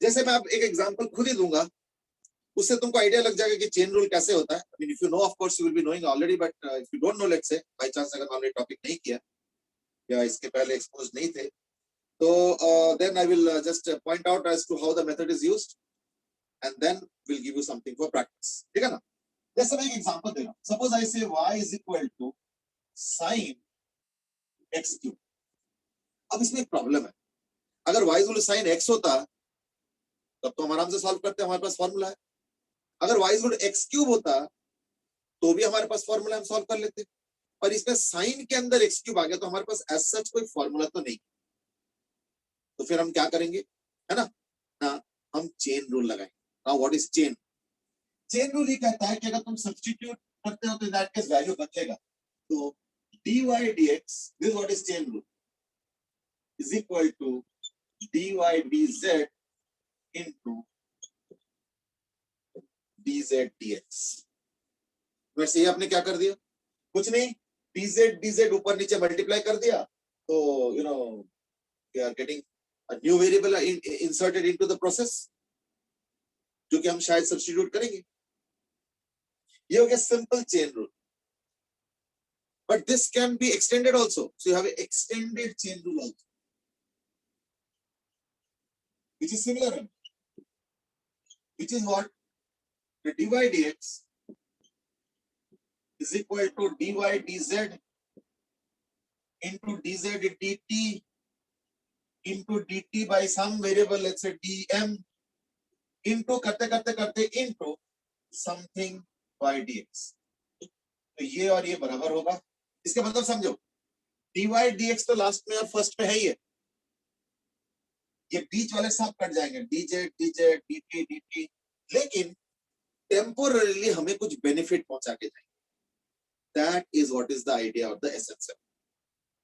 जैसे मैं आप एक एग्जांपल खुद ही दूंगा, उससे तुमको आइडिया लग जाएगा कि चेन रूल कैसे होता है. I mean, if you know, of course, you will be knowing already, but if you don't know, let's say, by chance अगर हमने टॉपिक नहीं किया या इसके पहले एक्सपोज नहीं थे, तो then I will just point out as to how the method is used, and then we'll give you something for practice. ठीक है ना? जैसे मैं एक एग्जांपल दे रहा हूँ. Suppose I say y is equal to sin x cube. अब इसमें एक प्रॉब्लम है. अगर y is equal to sin x होता तब तो हम आराम से सॉल्व करते हैं, हमारे पास फॉर्मूला है. अगर y is equal to x cube होता तो भी हमारे पास फॉर्मूला, हम सॉल्व कर लेते. पर इसमें साइन के अंदर x क्यूब आ गया तो हमारे पास एज सच कोई फॉर्मूला तो नहीं. तो फिर हम क्या करेंगे, है ना? हम चेन रूल लगाएंगे. Now what is chain? Chain rule ये कहता है कि अगर तुम सब्स्टिट्यूट करते हो तो इन दैट केस वैल्यू बचेगा. तो dy dx, this what is chain rule, is equal to dy dz into dz dx. वैसे ये आपने क्या कर दिया? कुछ नहीं, dz dz ऊपर नीचे मल्टीप्लाई कर दिया, तो you know we are getting a new variable inserted into the process, जो कि हम शायद सब्स्टिट्यूट करेंगे. ये हो गया simple chain rule. But this can be extended also, so you have extended chain rule also, which is similar, which is what? The dy dx is equal to dy dz into dz dt into dt by some variable, let's say dm, into करते करते करते into something by dx. तो ये और ये बराबर होगा. इसका मतलब समझो, dy dx तो लास्ट में और फर्स्ट में है ही है. ये बीच वाले सब कट जाएंगे, dz dz dt dt, लेकिन टेम्पोररीली हमें कुछ बेनिफिट पहुंचा के जाएंगे. That is what is the idea of the essence.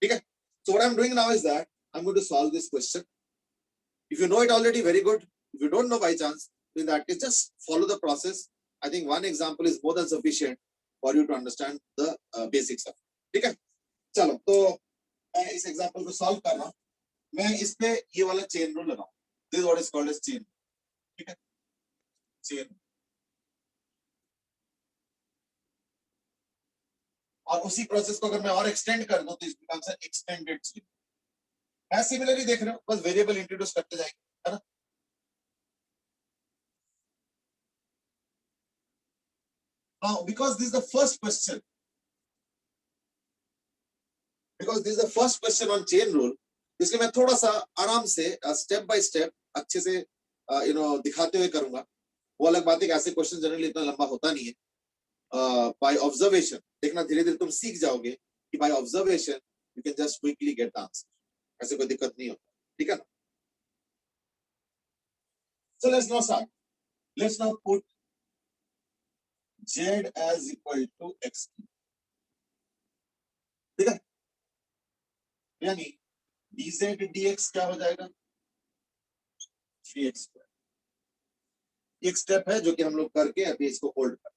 ठीक है? So what I'm doing now is that I'm going to solve this question. If you know it already, very good. If you don't know by chance, then that is just follow the process. I think one example is more than sufficient for you to understand the basics of it. ठीक है? चलो, तो मैं इस example को solve कर रहा हूँ. मैं इस पे ये वाला चेन रूल लगाऊं. This is what is called as chain. ठीक है? चेन. और उसी प्रोसेस को अगर मैं और एक्सटेंड कर दूं तो इस बिकम्स एक्सटेंडेड चेन. मैं सिमिलरली देख रहे हो, बस वेरिएबल इंट्रोड्यूस करते जाएंगे, है ना? Now, because this is the first question, on chain rule, इसलिए मैं थोड़ा सा आराम से स्टेप बाय स्टेप अच्छे से दिखाते हुए करूंगा. वो अलग बात है कि ऐसे क्वेश्चन जनरली इतना लंबा होता नहीं है. बाय ऑब्जर्वेशन देखना, धीरे धीरे तुम सीख जाओगे कि by observation you can just quickly get the answer. ऐसे कोई दिक्कत नहीं होता. ठीक है ना? So let's now start. Let's now put z as equal to x. ठीक है? यानी dz dx क्या हो जाएगा? 3x square. एक स्टेप है जो कि हम लोग करके अभी इसको होल्ड कर.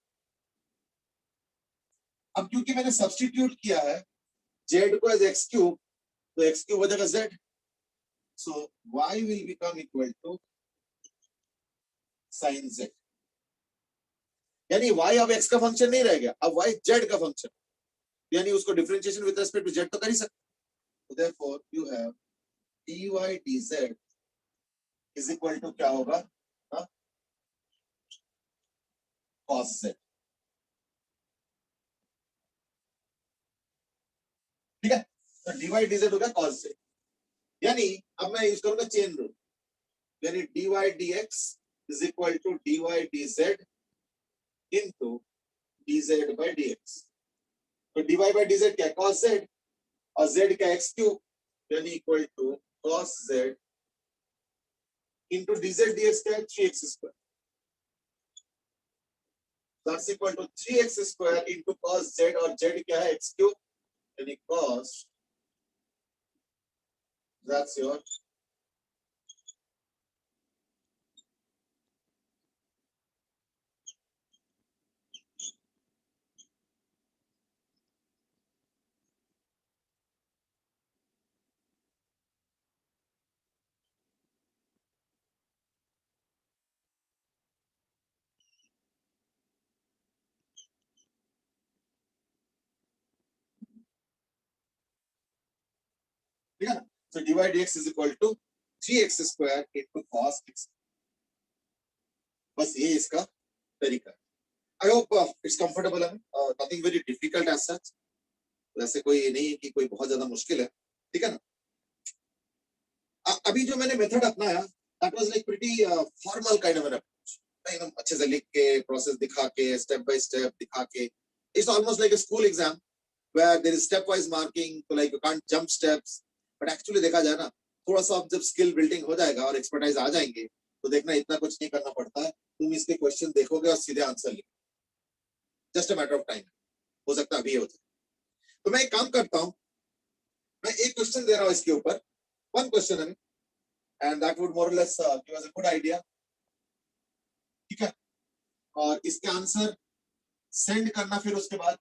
अब क्योंकि मैंने सब्स्टिट्यूट किया है z को एज x क्यूब, तो x क्यूब हो जाएगा z. So y will become equal to sin z. यानी y अब x का फंक्शन नहीं रह गया, अब y z का फंक्शन, यानी उसको differentiation with respect to z तो कर ही सकते। So therefore you have dy dz is equal to क्या होगा, हाँ, cos z। ठीक है, तो dy dz हो गया cos z, यानी अब मैं यूज करूंगा चेन रूल, यानी dy dx is equal to dy dz into dz by dx। तो dy by dz क्या है, cos z, और z का x क्यूब, यानी equal to cos z into dz dx क्या है, 3x square। That's equal to 3x square into cos z, और z क्या है, x क्यूब, यानी cos, that's your ठीक है ना। So dy dx is equal to 3x square into cos x। बस ये इसका तरीका है। I hope it's comfortable है, nothing very difficult as such। वैसे कोई ये नहीं है कि कोई बहुत ज्यादा मुश्किल है, ठीक है ना। अभी जो मैंने मेथड अपनाया, that was like pretty formal kind of an approach, एकदम अच्छे से लिख के, प्रोसेस दिखा के, स्टेप बाय स्टेप दिखा के। It's almost like a school exam where there is stepwise marking, so like you can't jump steps, but actually देखा जाए ना, थोड़ा सा जब स्किल बिल्डिंग हो जाएगा और एक्सपर्टाइज आ जाएंगे, तो देखना इतना कुछ नहीं करना पड़ता है, तुम इसके क्वेश्चन देखोगे और सीधे आंसर लिखोगे, just a matter of time, हो सकता है अभी हो जाए। तो मैं एक काम करता हूँ, मैं एक क्वेश्चन दे रहा हूँ इसके ऊपर, वन क्वेश्चन है, and that would more or less give us a good idea, ठीक है। और इसके आंसर सेंड करना फिर उसके बाद,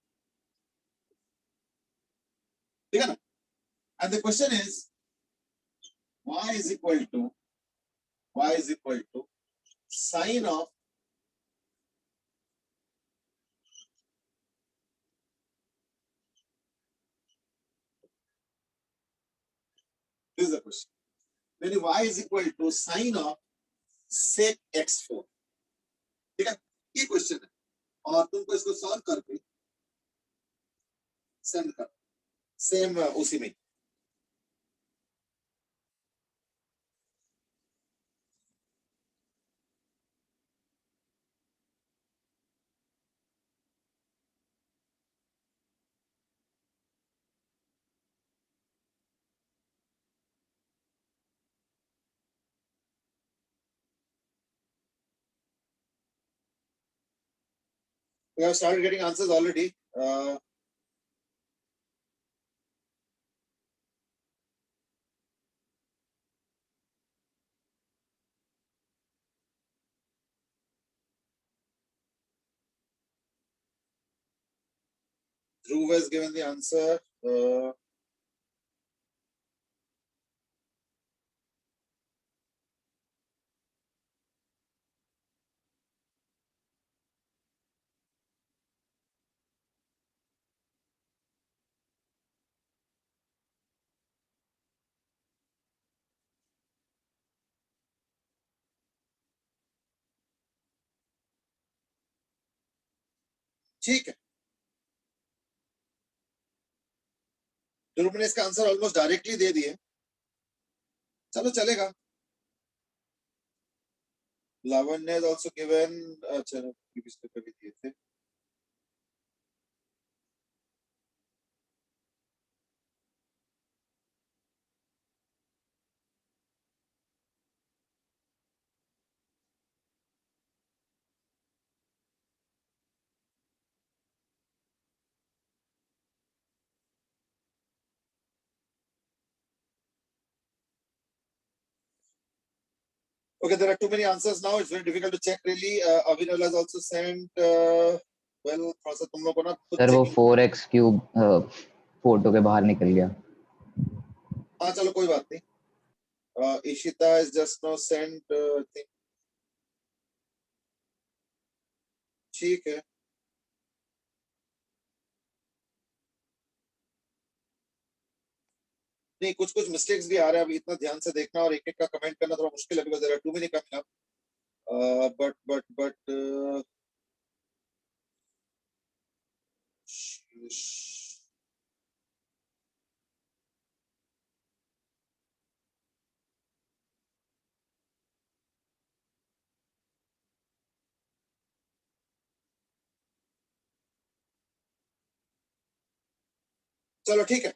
ठीक है ना। And the question is y is equal to sin of this is the question, when y is equal to sin of sec x4, ठीक है, ये क्वेश्चन है, और तुमको इसको सॉल्व करके सेंड कर, सेम उसी में। We have started getting answers already. Dhruv has given the answer. ठीक है, ध्रुव ने इसका आंसर ऑलमोस्ट डायरेक्टली दे दिए, चलो चलेगा। लावण्य has also given, अच्छा प्रीवियस पेपर भी दिए थे। Okay, there are too many answers now. It's very difficult to check really. Avinal has also sent. Well, थोड़ा सा तुम लोग को ना खुद सर वो checking- 4x क्यूब फोटो के बाहर निकल गया। हाँ चलो कोई बात नहीं। Ishita is just now sent. I think ठीक है, नहीं कुछ कुछ मिस्टेक्स भी आ रहे हैं, अभी इतना ध्यान से देखना और एक एक का कमेंट करना थोड़ा मुश्किल है, because there are too many coming up, but चलो ठीक है,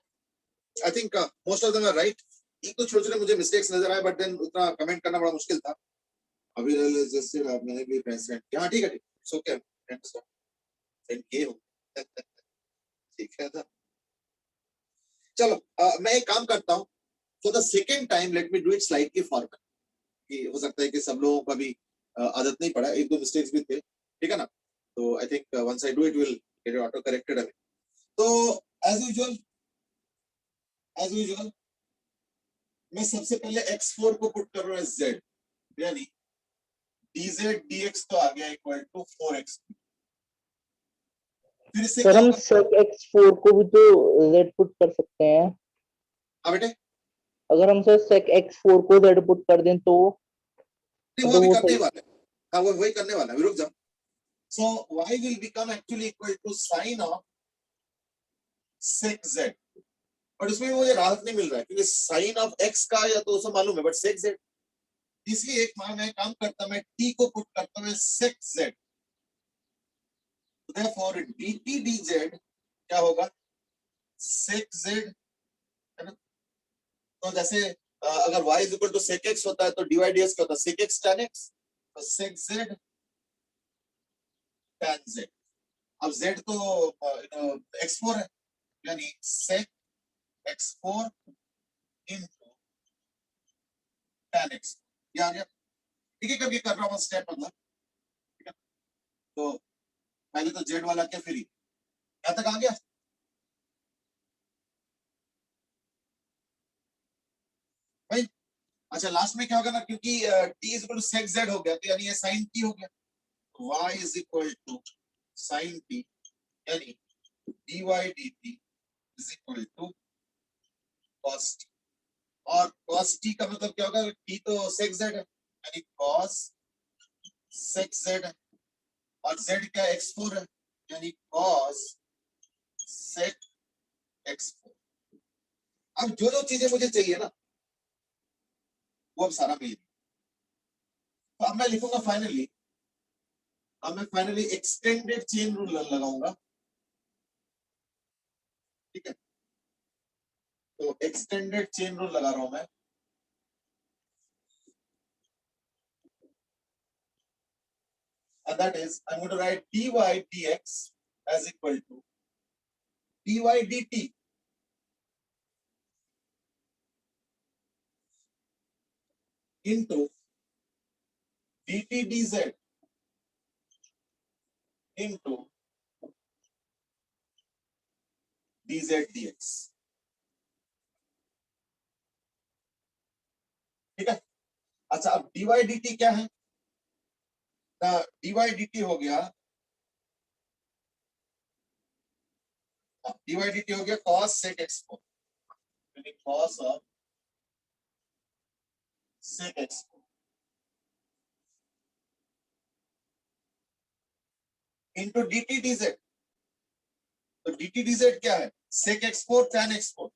I think most of them are right. एक तो छोटे छोटे मुझे मिस्टेक्स नजर आए, बट देन उतना कमेंट करना बड़ा मुश्किल था। अभी जैसे मैंने भी प्रेजेंट किया, हाँ ठीक है, सो क्या सेंड किए हो ठीक है ना। चलो मैं एक काम करता हूँ, for the second time let me do it slightly forward, कि हो सकता है कि सब लोगों का भी आदत नहीं पड़ा, एक दो मिस्टेक्स भी थे, ठीक है ना। तो I think once I do it will get auto corrected away. तो एज यूजुअल मैं सबसे पहले x4 को पुट कर रहा हूँ z, यानी dz dx तो आ गया इक्वल टू 4x। फिर से सर हम sec x4 को भी तो z पुट कर सकते हैं। हाँ बेटे, अगर हम सर sec x4 को z पुट कर दें तो वो अभी करने ही वाला है, हाँ वो वही करने वाला है, रुक जाओ। So y will become actually equal to sine of sec z, but उसमें मुझे राहत नहीं मिल रहा है, क्योंकि साइन ऑफ x का या तो उसे मालूम है, बट sec z, इसलिए एक मैं काम करता, मैं t को पुट करता हूँ sec z, therefore dt dz क्या होगा sec z, है ना। तो जैसे अगर y is equal to sec x होता है तो dy dx क्या होता है sec x tan x, तो sec z tan z। अब z तो x4 है, यानी sec x4 into tan x, ये आ गया। ठीक है, करके कर रहा हूँ स्टेप, मतलब ठीक है। तो पहले तो z वाला क्या, फिर यहां तक आ गया। भाई अच्छा, लास्ट में क्या होगा ना, क्योंकि t is equal to sec z हो गया, तो यानी ये sin t हो गया, y is equal to sin t, यानी dy dt is equal to cos t। और cos t का मतलब क्या होगा, t तो sec z है, यानी cos sec z है, और z क्या x4 है, यानी cos sec x4। अब जो जो चीजें मुझे चाहिए ना, वो अब सारा मिल गया। तो अब मैं लिखूंगा फाइनली, अब मैं फाइनली एक्सटेंडेड चेन रूल लगाऊंगा, ठीक है। तो एक्सटेंडेड चेन रूल लगा रहा हूं मैं, and that is I'm going to write dy dx as equal to dy dt into dt dz into dz dx, ठीक है। अच्छा, अब dy dt क्या है, dy dt हो गया, dy dt हो गया cos sec x4, यानी cos of sec x4 into dt dz। तो dt dz क्या है, sec x4 tan x4,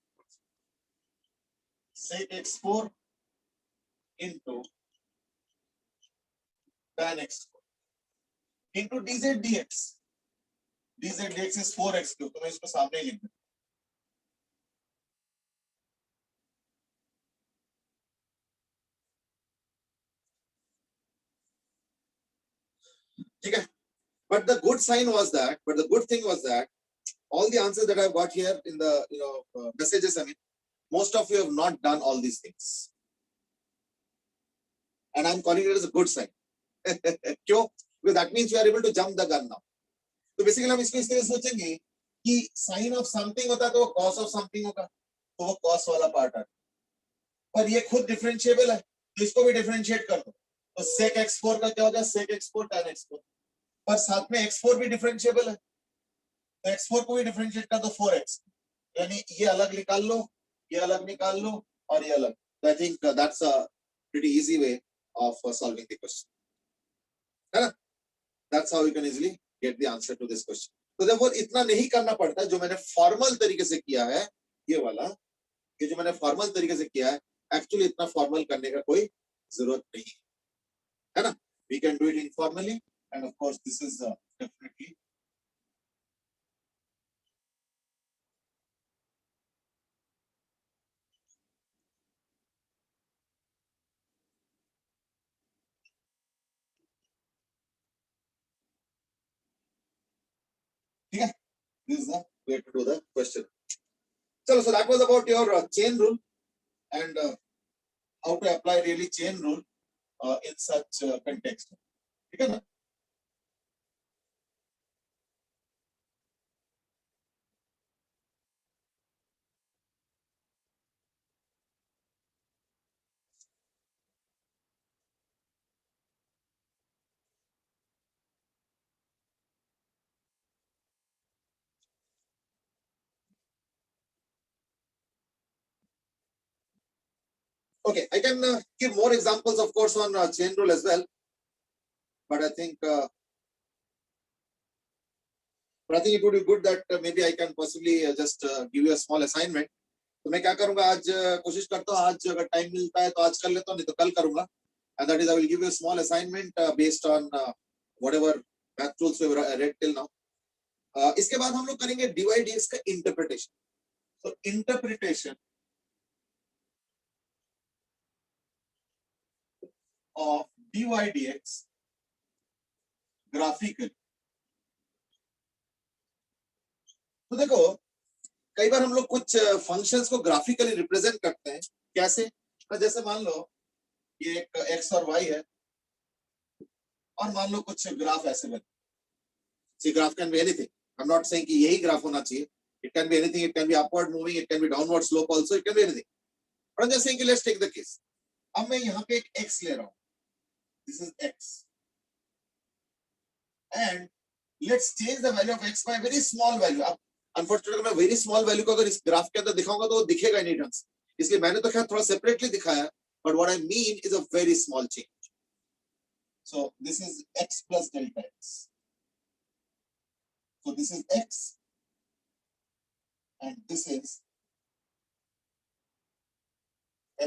sec x4 into tan x4 into dz dx, dz dx is 4x cube, तो मैं इसको सामने लिख दूं, ठीक है। But the good sign was that, but the good thing was that all the answers that I've got here in the messages, I mean, most of you have not done all these things, and I'm calling it as a good sign. क्यों? Because that means you are able to jump the gun now. तो basically हम इसको इस तरह सोचेंगे कि sign of something होता तो वो कॉस ऑफ समथिंग होगा, तो वो कॉस वाला पार्ट है, पर ये खुद डिफरेंशिएबल है, तो इसको भी डिफरेंशिएट कर दो। तो sec x4 का क्या होगा, sec x4 tan x4, पर साथ में x4 भी डिफरेंशिएबल है, तो x4 को भी डिफरेंशिएट कर दो 4x, यानी ये अलग निकाल लो, ये अलग निकाल लो और ये अलग. I think that's a pretty easy way of solving the question. है ना? That's how you can easily get the answer to this question. तो therefore इतना नहीं करना पड़ता जो मैंने फॉर्मल तरीके से किया है, ये वाला, ये जो मैंने फॉर्मल तरीके से किया है, एक्चुअली इतना फॉर्मल करने का कोई जरूरत नहीं है ना? We can do it informally, and of course this is definitely ठीक है. This is the way to do the question. So that was about your chain rule and how to apply really chain rule in such context. ठीक है ना? Okay, I can give more examples, of course, on chain rule as well, but I think it would be good that maybe I can possibly just give you a small assignment. तो मैं क्या करूंगा, आज कोशिश करता हूँ, आज अगर टाइम मिलता है तो आज कर लेता हूँ, नहीं तो कल करूंगा. And that is, I will give you a small assignment based on whatever math tools we have read till now. इसके बाद हम लोग करेंगे dy/dx का interpretation. So interpretation of dy/dx graphical. तो देखो, कई बार हम लोग कुछ फंक्शंस को ग्राफिकली रिप्रेजेंट करते हैं. कैसे? तो जैसे मान लो ये एक x और y है और मान लो कुछ ग्राफ ऐसे बने. See, graph can be anything. I'm not saying कि यही ग्राफ होना चाहिए. It can be anything. It can be upward moving. It can be downward slope also. It can be anything. But I'm just saying कि let's take the case. अब मैं यहाँ पे एक x ले रहा हूँ. This is x. And let's change the value of x by a very small value. अब अनफॉर्चुनेटली मैं वेरी स्मॉल वैल्यू को अगर इस ग्राफ के अंदर दिखाऊंगा तो वो दिखेगा नहीं ढंग से, इसलिए मैंने तो खैर थोड़ा सेपरेटली दिखाया, but what I mean is a very small change. So this is x plus delta x. So this is x and this is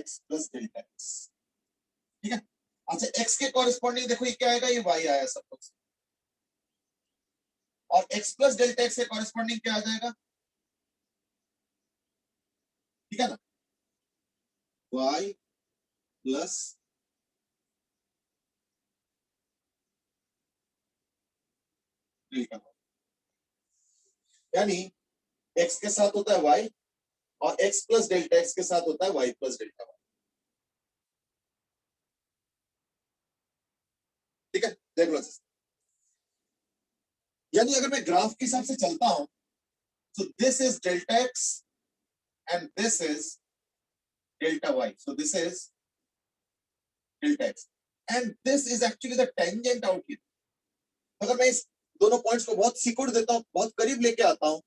x plus delta x. ठीक है. अच्छा, x के कॉरेस्पॉन्डिंग देखो ये क्या आएगा, ये y आया सब कुछ, और x प्लस डेल्टा x के कॉरेस्पॉन्डिंग क्या आ जाएगा, ठीक है ना, y प्लस डेल्टा. यानी x के साथ होता है y और x प्लस डेल्टा x के साथ होता है y प्लस डेल्टा y. ठीक है, देख लो. यानी अगर मैं ग्राफ के हिसाब से चलता हूं तो this is delta x and this is delta y. So this is delta x and this is actually the tangent out here. अगर मैं इस दोनों पॉइंट्स को बहुत सिकुड़ देता हूं, बहुत करीब लेके आता हूं,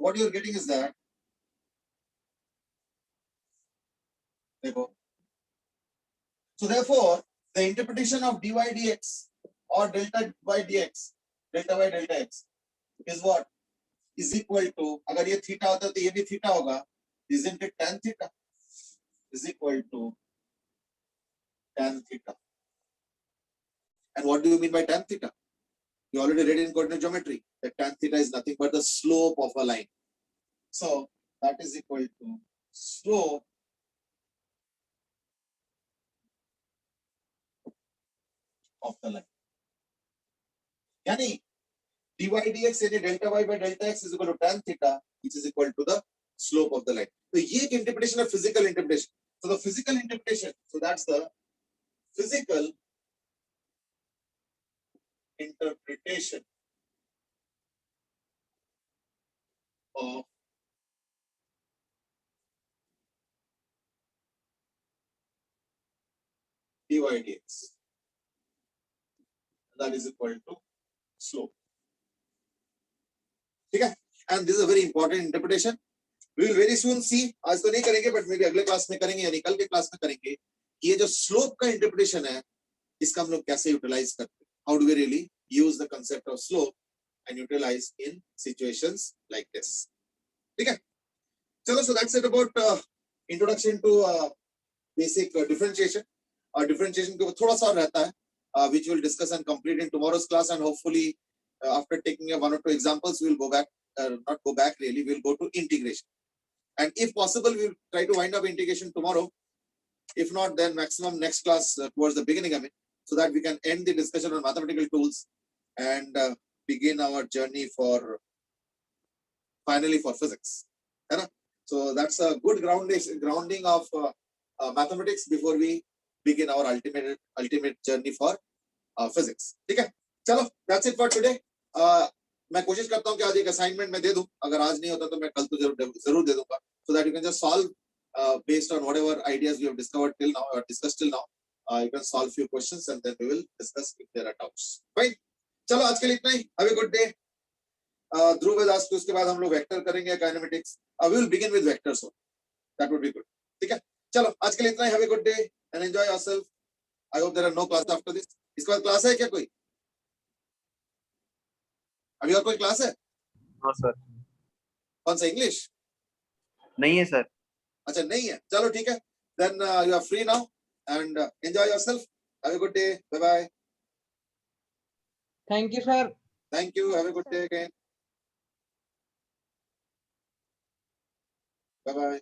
what you are getting is that, देखो. So therefore the interpretation of dy dx और delta y dx, delta y delta x is what is equal to, अगर ये थीटा होता तो ये भी थीटा होगा, isn't it tan theta is equal to tan theta. And what do you mean by tan theta? You already read in coordinate geometry that tan theta is nothing but the slope of a line. So that is equal to slope of the line. यानी dy dx यानी delta y by delta x is equal to tan theta, which is equal to the slope of the line. तो ये एक interpretation of physical interpretation. So the physical interpretation, so that's the physical interpretation of dy dx. That is equal to slope. ठीक है? And this is a very important interpretation. We will very soon see. आज तो नहीं करेंगे, but maybe अगले class में करेंगे, यानी कल के क्लास में करेंगे कि ये जो slope का interpretation है, इसका हम लोग कैसे utilize करते हैं. How do we really use the concept of slope and utilize in situations like this? ठीक है? चलो, so that's it about introduction to basic differentiation. Differentiation के थोड़ा सा रहता है, which we'll discuss and complete in tomorrow's class, and hopefully after taking one or two examples, we'll go back, not go back really, we'll go to integration. And if possible, we'll try to wind up integration tomorrow. If not, then maximum next class towards the beginning of it, so that we can end the discussion on mathematical tools and begin our journey for finally for physics. है ना? So that's a good grounding of mathematics before we begin our ultimate journey for physics. ठीक है? चलो, that's it for today. मैं कोशिश करता हूँ कि आज एक असाइनमेंट में दे दूं. अगर आज नहीं होता तो मैं कल तो जरूर दे दूंगा, so that you can just solve based on whatever ideas we have discovered till now or discussed till now. You can solve few questions and then we will discuss if there are doubts. Fine. चलो, आज के लिए इतना ही. Have a good day. Dhruv has asked, उसके बाद हम लोग vector करेंगे, kinematics. We will begin with vectors. So that would be good. ठीक है? चलो, आज के लिए इतना ही. Have a good day and enjoy yourself. I hope there are no classes after this. इसके बाद क्लास है क्या कोई? अभी और कोई क्लास है? हाँ सर. कौन सा, इंग्लिश? नहीं है सर. अच्छा, नहीं है. चलो ठीक है. Then you are free now and enjoy yourself. Have a good day. Bye bye. Thank you, sir. Thank you. Have a good day again. Bye bye.